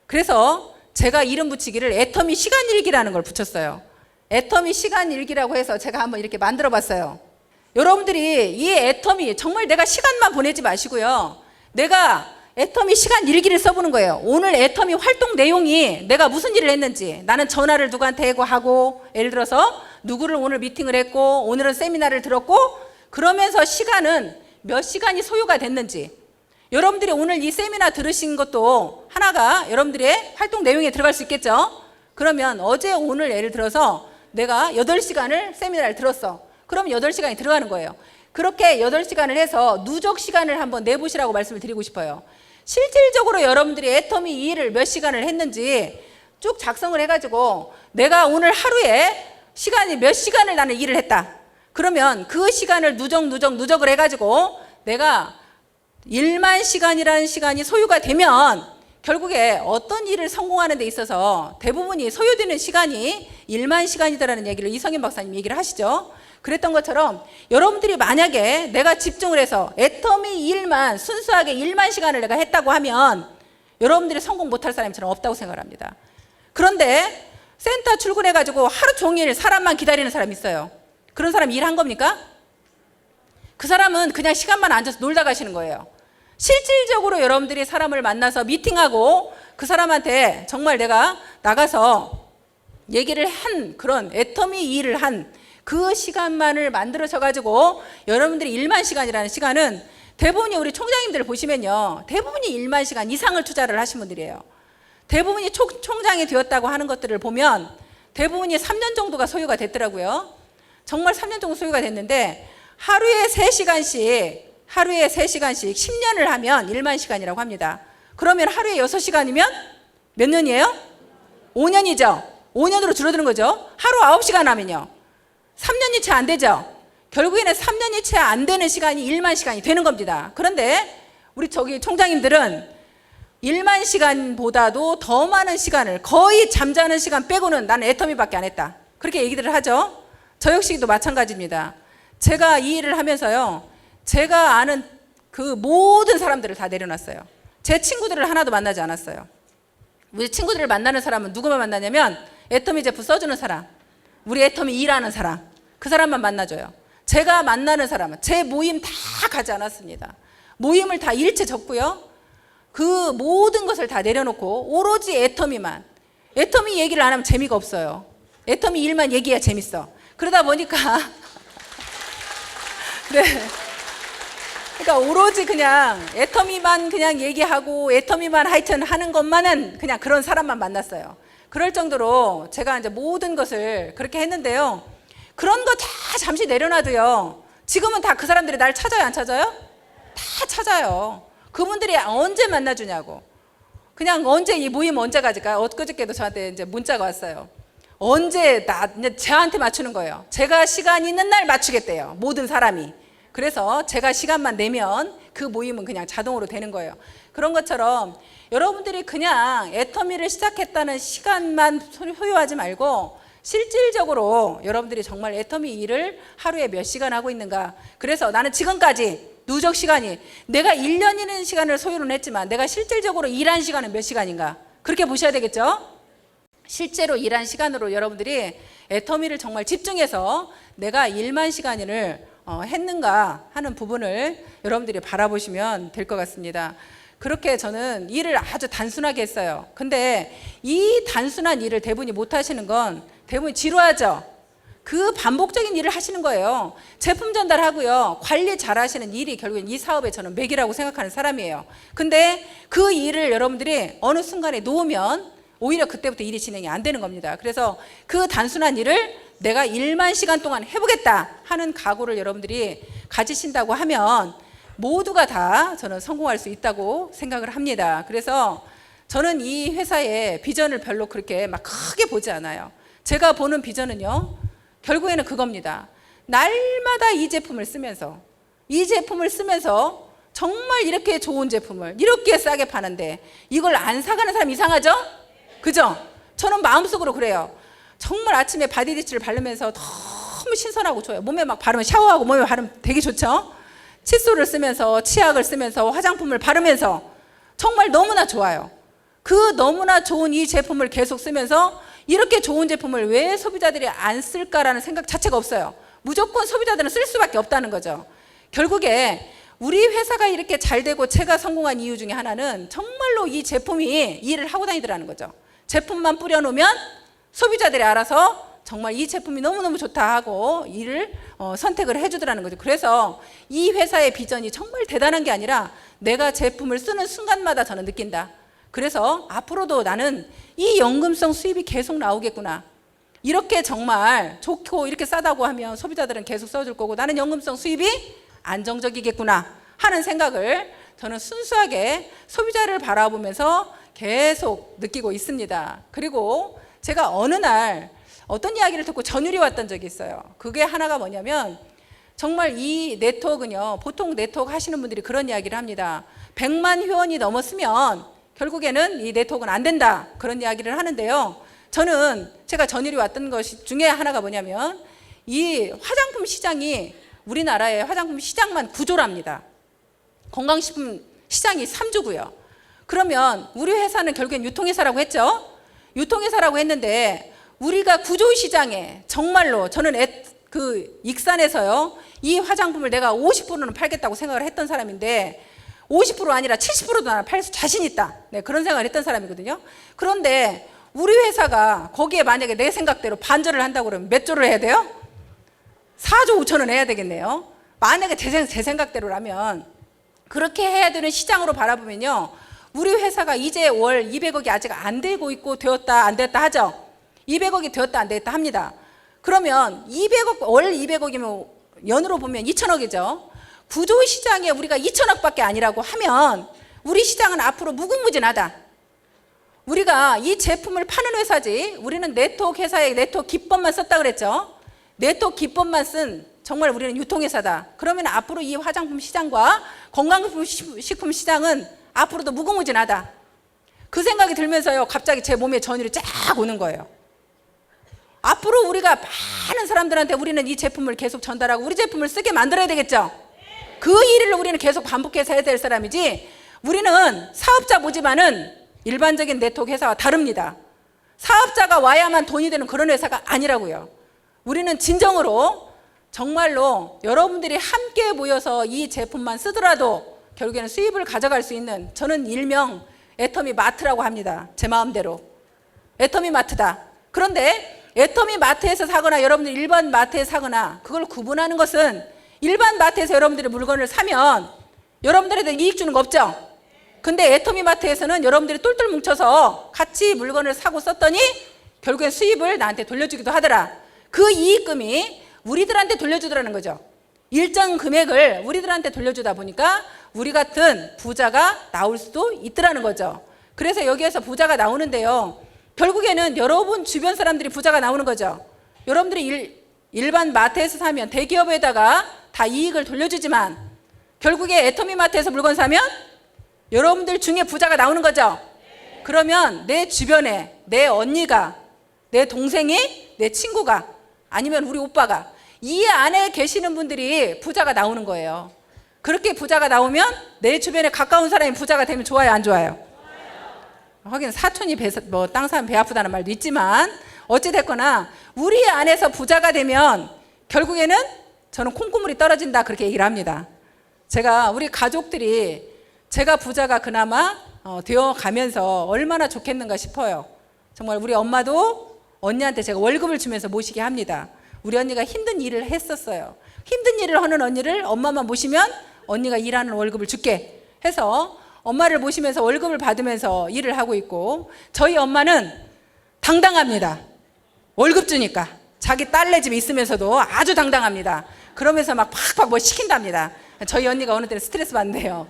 그래서 제가 이름 붙이기를 애터미 시간일기라는 걸 붙였어요. 애터미 시간일기라고 해서 제가 한번 이렇게 만들어 봤어요. 여러분들이 이 애터미 정말 내가 시간만 보내지 마시고요. 내가 애터미 시간일기를 써보는 거예요. 오늘 애터미 활동 내용이 내가 무슨 일을 했는지, 나는 전화를 누구한테 하고, 예를 들어서 누구를 오늘 미팅을 했고, 오늘은 세미나를 들었고, 그러면서 시간은 몇 시간이 소요가 됐는지, 여러분들이 오늘 이 세미나 들으신 것도 하나가 여러분들의 활동 내용에 들어갈 수 있겠죠. 그러면 어제 오늘 예를 들어서 내가 8시간을 세미나를 들었어. 그럼 8시간이 들어가는 거예요. 그렇게 8시간을 해서 누적 시간을 한번 내보시라고 말씀을 드리고 싶어요. 실질적으로 여러분들이 애터미 이 일을 몇 시간을 했는지 쭉 작성을 해가지고 내가 오늘 하루에 시간이 몇 시간을 나는 일을 했다. 그러면 그 시간을 누적을 해가지고 내가 1만 시간이라는 시간이 소요가 되면 결국에 어떤 일을 성공하는 데 있어서 대부분이 소요되는 시간이 1만 시간이다라는 얘기를 이성현 박사님 얘기를 하시죠. 그랬던 것처럼 여러분들이 만약에 내가 집중을 해서 애터미 일만 순수하게 1만 시간을 내가 했다고 하면 여러분들이 성공 못할 사람이 저는 없다고 생각을 합니다. 그런데 센터 출근해가지고 하루 종일 사람만 기다리는 사람이 있어요. 그런 사람 일한 겁니까? 그 사람은 그냥 시간만 앉아서 놀다 가시는 거예요. 실질적으로 여러분들이 사람을 만나서 미팅하고 그 사람한테 정말 내가 나가서 얘기를 한 그런 애터미 일을 한 그 시간만을 만들어셔가지고 여러분들이 1만 시간이라는 시간은 대부분이 우리 총장님들 보시면요. 대부분이 1만 시간 이상을 투자를 하신 분들이에요. 대부분이 총장이 되었다고 하는 것들을 보면 대부분이 3년 정도가 소요가 됐더라고요. 정말 3년 정도 소요가 됐는데 하루에 3시간씩 10년을 하면 1만 시간이라고 합니다. 그러면 하루에 6시간이면 몇 년이에요? 5년이죠. 5년으로 줄어드는 거죠. 하루 9시간 하면요. 3년이 채 안 되죠. 결국에는 3년이 채 안 되는 시간이 1만 시간이 되는 겁니다. 그런데 우리 총장님들은 1만 시간보다도 더 많은 시간을 거의 잠자는 시간 빼고는 나는 애터미밖에 안 했다. 그렇게 얘기들을 하죠. 저 역시도 마찬가지입니다. 제가 이 일을 하면서요. 제가 아는 그 모든 사람들을 다 내려놨어요. 제 친구들을 하나도 만나지 않았어요. 우리 친구들을 만나는 사람은 누구만 만나냐면 애터미 제품 써주는 사람, 우리 애터미 일하는 사람, 그 사람만 만나줘요. 제가 만나는 사람은 제 모임 다 가지 않았습니다. 모임을 다 일체 접고요. 그 모든 것을 다 내려놓고 오로지 애터미만. 애터미 얘기를 안 하면 재미가 없어요. 애터미 일만 얘기해야 재밌어. 그러다 보니까 네. 그러니까 오로지 그냥 애터미만 그냥 얘기하고 애터미만 하여튼 하는 것만은 그냥 그런 사람만 만났어요. 그럴 정도로 제가 이제 모든 것을 그렇게 했는데요. 그런 거 다 잠시 내려놔도요. 지금은 다 그 사람들이 날 찾아요, 안 찾아요? 다 찾아요. 그분들이 언제 만나주냐고. 그냥 언제 이 모임 언제 가질까? 엊그저께도 저한테 이제 문자가 왔어요. 언제 이제 저한테 맞추는 거예요. 제가 시간 있는 날 맞추겠대요. 모든 사람이. 그래서 제가 시간만 내면 그 모임은 그냥 자동으로 되는 거예요. 그런 것처럼 여러분들이 그냥 애터미를 시작했다는 시간만 소요하지 말고 실질적으로 여러분들이 정말 애터미 일을 하루에 몇 시간 하고 있는가. 그래서 나는 지금까지 누적 시간이 내가 1년이라는 시간을 소요는 했지만 내가 실질적으로 일한 시간은 몇 시간인가. 그렇게 보셔야 되겠죠. 실제로 일한 시간으로 여러분들이 애터미를 정말 집중해서 내가 일만 시간을 했는가 하는 부분을 여러분들이 바라보시면 될 것 같습니다. 그렇게 저는 일을 아주 단순하게 했어요. 근데 이 단순한 일을 대부분이 못 하시는 건 대부분 지루하죠. 그 반복적인 일을 하시는 거예요. 제품 전달하고요. 관리 잘 하시는 일이 결국엔 이 사업의 저는 맥이라고 생각하는 사람이에요. 근데 그 일을 여러분들이 어느 순간에 놓으면 오히려 그때부터 일이 진행이 안 되는 겁니다. 그래서 그 단순한 일을 내가 1만 시간 동안 해보겠다 하는 각오를 여러분들이 가지신다고 하면 모두가 다 저는 성공할 수 있다고 생각을 합니다. 그래서 저는 이 회사의 비전을 별로 그렇게 막 크게 보지 않아요. 제가 보는 비전은요, 결국에는 그겁니다. 날마다 이 제품을 쓰면서 정말 이렇게 좋은 제품을 이렇게 싸게 파는데 이걸 안 사가는 사람 이상하죠? 그죠? 저는 마음속으로 그래요. 정말 아침에 바디디치를 바르면서 너무 신선하고 좋아요. 몸에 막 바르면, 샤워하고 몸에 바르면 되게 좋죠? 칫솔을 쓰면서, 치약을 쓰면서, 화장품을 바르면서 정말 너무나 좋아요. 그 너무나 좋은 이 제품을 계속 쓰면서 이렇게 좋은 제품을 왜 소비자들이 안 쓸까라는 생각 자체가 없어요. 무조건 소비자들은 쓸 수밖에 없다는 거죠. 결국에 우리 회사가 이렇게 잘 되고 제가 성공한 이유 중에 하나는 정말로 이 제품이 일을 하고 다니더라는 거죠. 제품만 뿌려놓으면 소비자들이 알아서 정말 이 제품이 너무너무 좋다 하고 일을 선택을 해주더라는 거죠. 그래서 이 회사의 비전이 정말 대단한 게 아니라 내가 제품을 쓰는 순간마다 저는 느낀다. 그래서 앞으로도 나는 이 연금성 수입이 계속 나오겠구나. 이렇게 정말 좋고 이렇게 싸다고 하면 소비자들은 계속 써줄 거고 나는 연금성 수입이 안정적이겠구나 하는 생각을 저는 순수하게 소비자를 바라보면서 계속 느끼고 있습니다. 그리고 제가 어느 날 어떤 이야기를 듣고 전율이 왔던 적이 있어요. 그게 하나가 뭐냐면 정말 이 네트워크는요, 보통 네트워크 하시는 분들이 그런 이야기를 합니다. 100만 회원이 넘었으면 결국에는 이 네트워크는 안 된다, 그런 이야기를 하는데요. 저는 제가 전율이 왔던 것 중에 하나가 뭐냐면 이 화장품 시장이 우리나라의 화장품 시장만 구조랍니다. 건강식품 시장이 3주고요. 그러면 우리 회사는 결국엔 유통회사라고 했죠. 유통회사라고 했는데 우리가 구조시장에 정말로 저는 익산에서요, 이 화장품을 내가 50%는 팔겠다고 생각을 했던 사람인데 50% 아니라 70%도 나는 팔 수 자신 있다. 네, 그런 생각을 했던 사람이거든요. 그런데 우리 회사가 거기에 만약에 내 생각대로 반절을 한다고 그러면 몇 조를 해야 돼요? 4조 5천은 해야 되겠네요. 만약에 제 생각대로라면 그렇게 해야 되는 시장으로 바라보면요, 우리 회사가 이제 월 200억이 아직 안 되고 있고 되었다 안 됐다 하죠. 200억이 되었다 안 됐다 합니다. 그러면 200억, 월 200억이면 연으로 보면 2천억이죠. 구조시장에 우리가 2천억밖에 아니라고 하면 우리 시장은 앞으로 무궁무진하다. 우리가 이 제품을 파는 회사지, 우리는 네트워크 회사에 네트워크 기법만 썼다 그랬죠. 네트워크 기법만 쓴 정말 우리는 유통회사다. 그러면 앞으로 이 화장품 시장과 건강식품 시장은 앞으로도 무궁무진하다. 그 생각이 들면서요, 갑자기 제 몸에 전율이 쫙 오는 거예요. 앞으로 우리가 많은 사람들한테 우리는 이 제품을 계속 전달하고 우리 제품을 쓰게 만들어야 되겠죠. 그 일을 우리는 계속 반복해서 해야 될 사람이지, 우리는 사업자 모집하는 일반적인 네트워크 회사와 다릅니다. 사업자가 와야만 돈이 되는 그런 회사가 아니라고요. 우리는 진정으로 정말로 여러분들이 함께 모여서 이 제품만 쓰더라도 결국에는 수입을 가져갈 수 있는, 저는 일명 애터미 마트라고 합니다. 제 마음대로 애터미 마트다. 그런데 애터미 마트에서 사거나 여러분들 일반 마트에서 사거나 그걸 구분하는 것은, 일반 마트에서 여러분들이 물건을 사면 여러분들한테 이익 주는 거 없죠. 근데 애터미 마트에서는 여러분들이 똘똘 뭉쳐서 같이 물건을 사고 썼더니 결국엔 수입을 나한테 돌려주기도 하더라. 그 이익금이 우리들한테 돌려주더라는 거죠. 일정 금액을 우리들한테 돌려주다 보니까 우리 같은 부자가 나올 수도 있더라는 거죠. 그래서 여기에서 부자가 나오는데요. 결국에는 여러분 주변 사람들이 부자가 나오는 거죠. 여러분들이 일반 마트에서 사면 대기업에다가 다 이익을 돌려주지만 결국에 애터미 마트에서 물건 사면 여러분들 중에 부자가 나오는 거죠. 그러면 내 주변에 내 언니가, 내 동생이, 내 친구가, 아니면 우리 오빠가, 이 안에 계시는 분들이 부자가 나오는 거예요. 그렇게 부자가 나오면 내 주변에 가까운 사람이 부자가 되면 좋아요, 안 좋아요? 하긴 사촌이 땅 사면 배 아프다는 말도 있지만 어찌됐거나 우리 안에서 부자가 되면 결국에는 저는 콩고물이 떨어진다, 그렇게 얘기를 합니다. 제가 우리 가족들이 제가 부자가 그나마 되어 가면서 얼마나 좋겠는가 싶어요. 정말 우리 엄마도 언니한테 제가 월급을 주면서 모시게 합니다. 우리 언니가 힘든 일을 했었어요. 힘든 일을 하는 언니를 엄마만 모시면 언니가 일하는 월급을 줄게 해서 엄마를 모시면서 월급을 받으면서 일을 하고 있고, 저희 엄마는 당당합니다. 월급 주니까. 자기 딸네 집에 있으면서도 아주 당당합니다. 그러면서 막 팍팍 뭐 시킨답니다. 저희 언니가 어느 때는 스트레스 받는데요.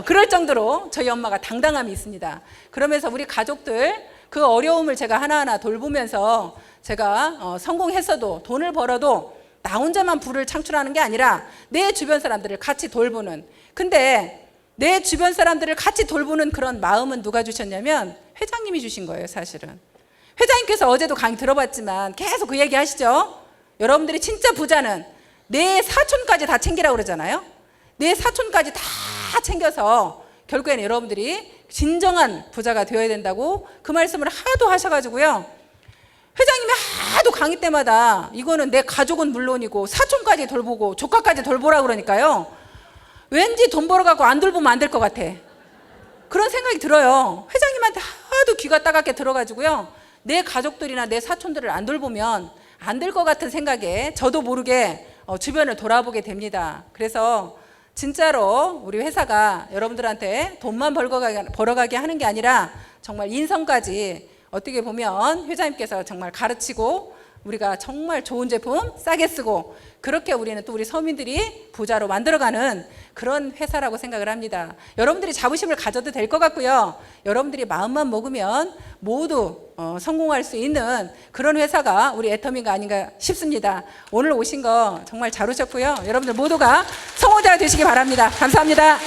그럴 정도로 저희 엄마가 당당함이 있습니다. 그러면서 우리 가족들 그 어려움을 제가 하나하나 돌보면서 제가 성공했어도 돈을 벌어도 나 혼자만 부를 창출하는 게 아니라 내 주변 사람들을 같이 돌보는, 근데 내 주변 사람들을 같이 돌보는 그런 마음은 누가 주셨냐면 회장님이 주신 거예요. 사실은 회장님께서 어제도 강의 들어봤지만 계속 그 얘기 하시죠. 여러분들이 진짜 부자는 내 사촌까지 다 챙기라고 그러잖아요. 내 사촌까지 다 챙겨서 결국에는 여러분들이 진정한 부자가 되어야 된다고 그 말씀을 하도 하셔가지고요. 회장님이 하도 강의 때마다 이거는 내 가족은 물론이고 사촌까지 돌보고 조카까지 돌보라 그러니까요. 왠지 돈 벌어갖고 안 돌보면 안 될 것 같아. 그런 생각이 들어요. 회장님한테 하도 귀가 따갑게 들어가지고요. 내 가족들이나 내 사촌들을 안 돌보면 안 될 것 같은 생각에 저도 모르게 주변을 돌아보게 됩니다. 그래서 진짜로 우리 회사가 여러분들한테 돈만 벌어가게 하는 게 아니라 정말 인성까지 어떻게 보면 회장님께서 정말 가르치고 우리가 정말 좋은 제품 싸게 쓰고 그렇게 우리는 또 우리 서민들이 부자로 만들어가는 그런 회사라고 생각을 합니다. 여러분들이 자부심을 가져도 될 것 같고요. 여러분들이 마음만 먹으면 모두 성공할 수 있는 그런 회사가 우리 애터미가 아닌가 싶습니다. 오늘 오신 거 정말 잘 오셨고요. 여러분들 모두가 성공자가 되시기 바랍니다. 감사합니다.